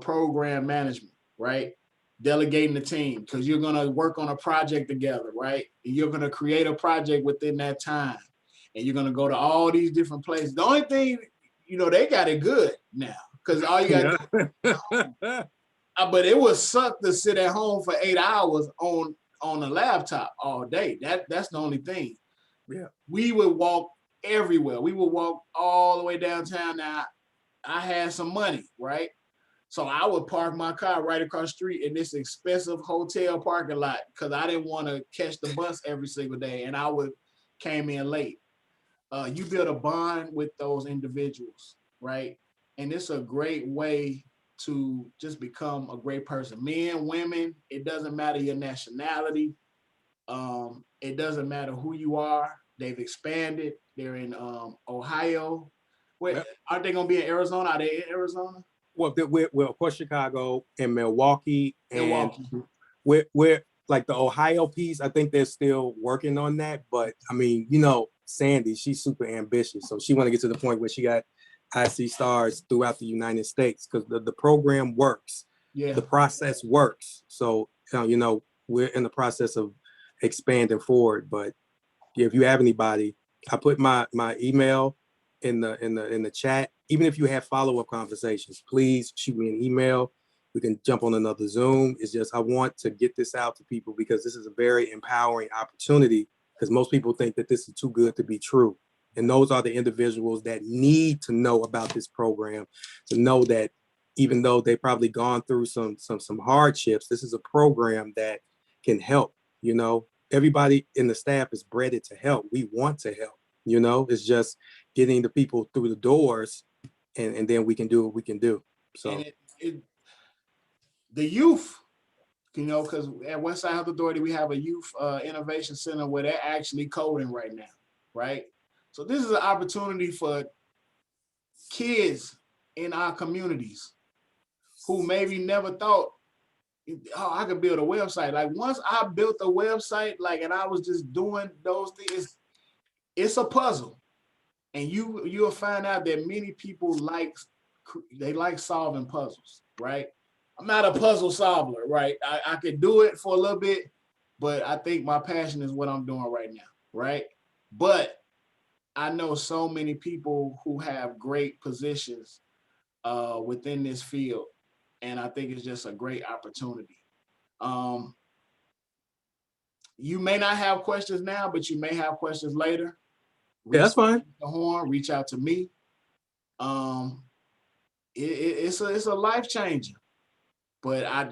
program management, right? Delegating the team because you're gonna work on a project together, right? And you're gonna create a project within that time, and you're gonna go to all these different places. The only thing, they got it good now because all you got. But it would suck to sit at home for 8 hours on a laptop all day. That's the only thing. Yeah. We would walk everywhere. We would walk all the way downtown. Now, I had some money, right? So I would park my car right across the street in this expensive hotel parking lot because I didn't want to catch the bus every single day, and I came in late. You build a bond with those individuals, right? And it's a great way to just become a great person. Men, women, it doesn't matter your nationality. It doesn't matter who you are. They've expanded. They're in Ohio. Wait, aren't they going to be in Arizona? Are they in Arizona? Well, we're of course Chicago and Milwaukee, and we're like the Ohio piece. I think they're still working on that, but I mean, Sandy, she's super ambitious, so she want to get to the point where she got icstars throughout the United States because the program works. Yeah, the process works. So we're in the process of expanding forward. But if you have anybody, I put my email in the chat. Even if you have follow-up conversations, please shoot me an email. We can jump on another Zoom. It's just I want to get this out to people because this is a very empowering opportunity because most people think that this is too good to be true. And those are the individuals that need to know about this program, to know that even though they've probably gone through some hardships, this is a program that can help. Everybody in the staff is breaded to help. We want to help. It's just getting the people through the doors, and then we can do what we can do. So the youth, because at Westside Health Authority, we have a youth innovation center where they're actually coding right now, right? So this is an opportunity for kids in our communities who maybe never thought oh, I could build a website. Like once I built a website, like, and I was just doing those things, it's a puzzle. And you'll find out that many people like solving puzzles, right? I'm not a puzzle solver, right? I could do it for a little bit, but I think my passion is what I'm doing right now, right? But I know so many people who have great positions within this field, and I think it's just a great opportunity. You may not have questions now, but you may have questions later. Yeah, that's fine. The horn, reach out to me. It's a life changer. But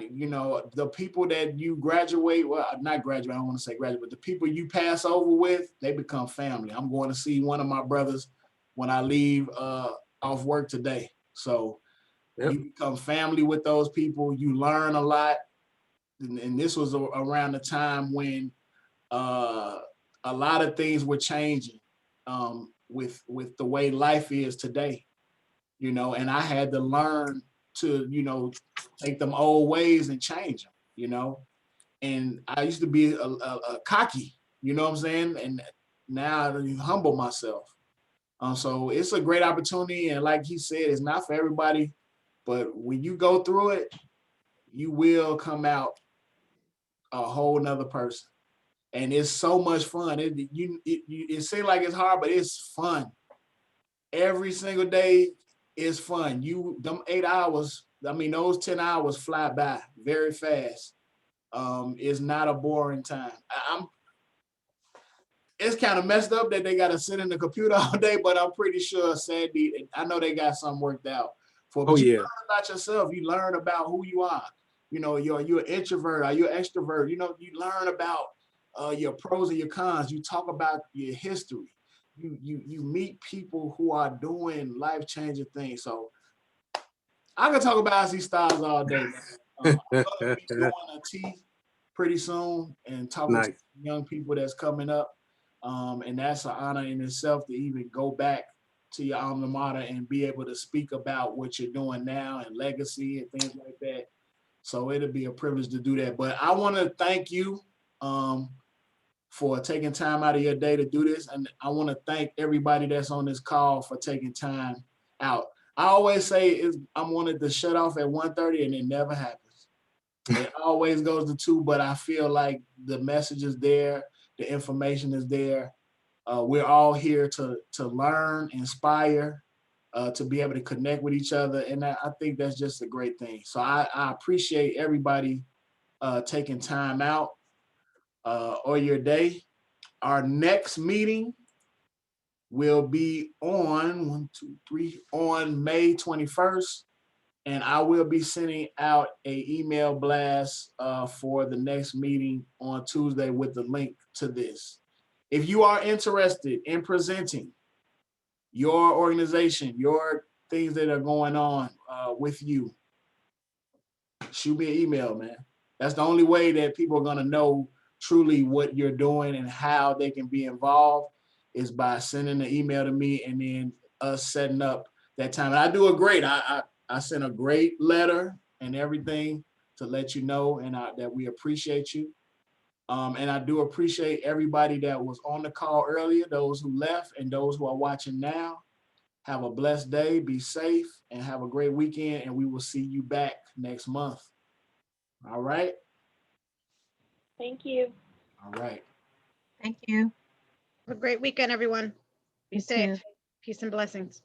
the people that you graduate, well, not graduate, I don't want to say graduate, but the people you pass over with, they become family. I'm going to see one of my brothers when I leave off work today. So you become family with those people. You learn a lot. And this was around the time when a lot of things were changing with the way life is today, and I had to learn to, take them old ways and change them, and I used to be a cocky, you know what I'm saying? And now I humble myself. So it's a great opportunity. And like he said, it's not for everybody, but when you go through it, you will come out a whole nother person. And it's so much fun. It seems like it's hard, but it's fun. Every single day is fun. Them 8 hours, those 10 hours fly by very fast. It's not a boring time. It's kind of messed up that they got to sit in the computer all day, but I'm pretty sure Sandy, I know they got something worked out for. But you learn about yourself. You learn about who you are. You're an introvert. Are you an extrovert? You learn about your pros and your cons. You talk about your history. You meet people who are doing life-changing things. So I can talk about icstars all day. I'm gonna be doing a tea pretty soon and talking to young people that's coming up. And that's an honor in itself to even go back to your alma mater and be able to speak about what you're doing now and legacy and things like that. So it'll be a privilege to do that. But I want to thank you for taking time out of your day to do this. And I want to thank everybody that's on this call for taking time out. I always say I wanted to shut off at 1:30 and it never happens. It always goes to 2, but I feel like the message is there. The information is there. We're all here to learn, inspire, to be able to connect with each other. And I think that's just a great thing. So I appreciate everybody taking time out or your day. Our next meeting will be on May 21st. And I will be sending out an email blast for the next meeting on Tuesday with the link to this. If you are interested in presenting your organization, your things that are going on with you, shoot me an email, man. That's the only way that people are gonna know truly what you're doing and how they can be involved is by sending an email to me and then us setting up that time. And I do a great, I sent a great letter and everything to let you know and that we appreciate you. And I do appreciate everybody that was on the call earlier, those who left and those who are watching now. Have a blessed day, be safe, and have a great weekend. And we will see you back next month. All right? Thank you. All right. Thank you. Have a great weekend, everyone. Be safe. Peace and blessings.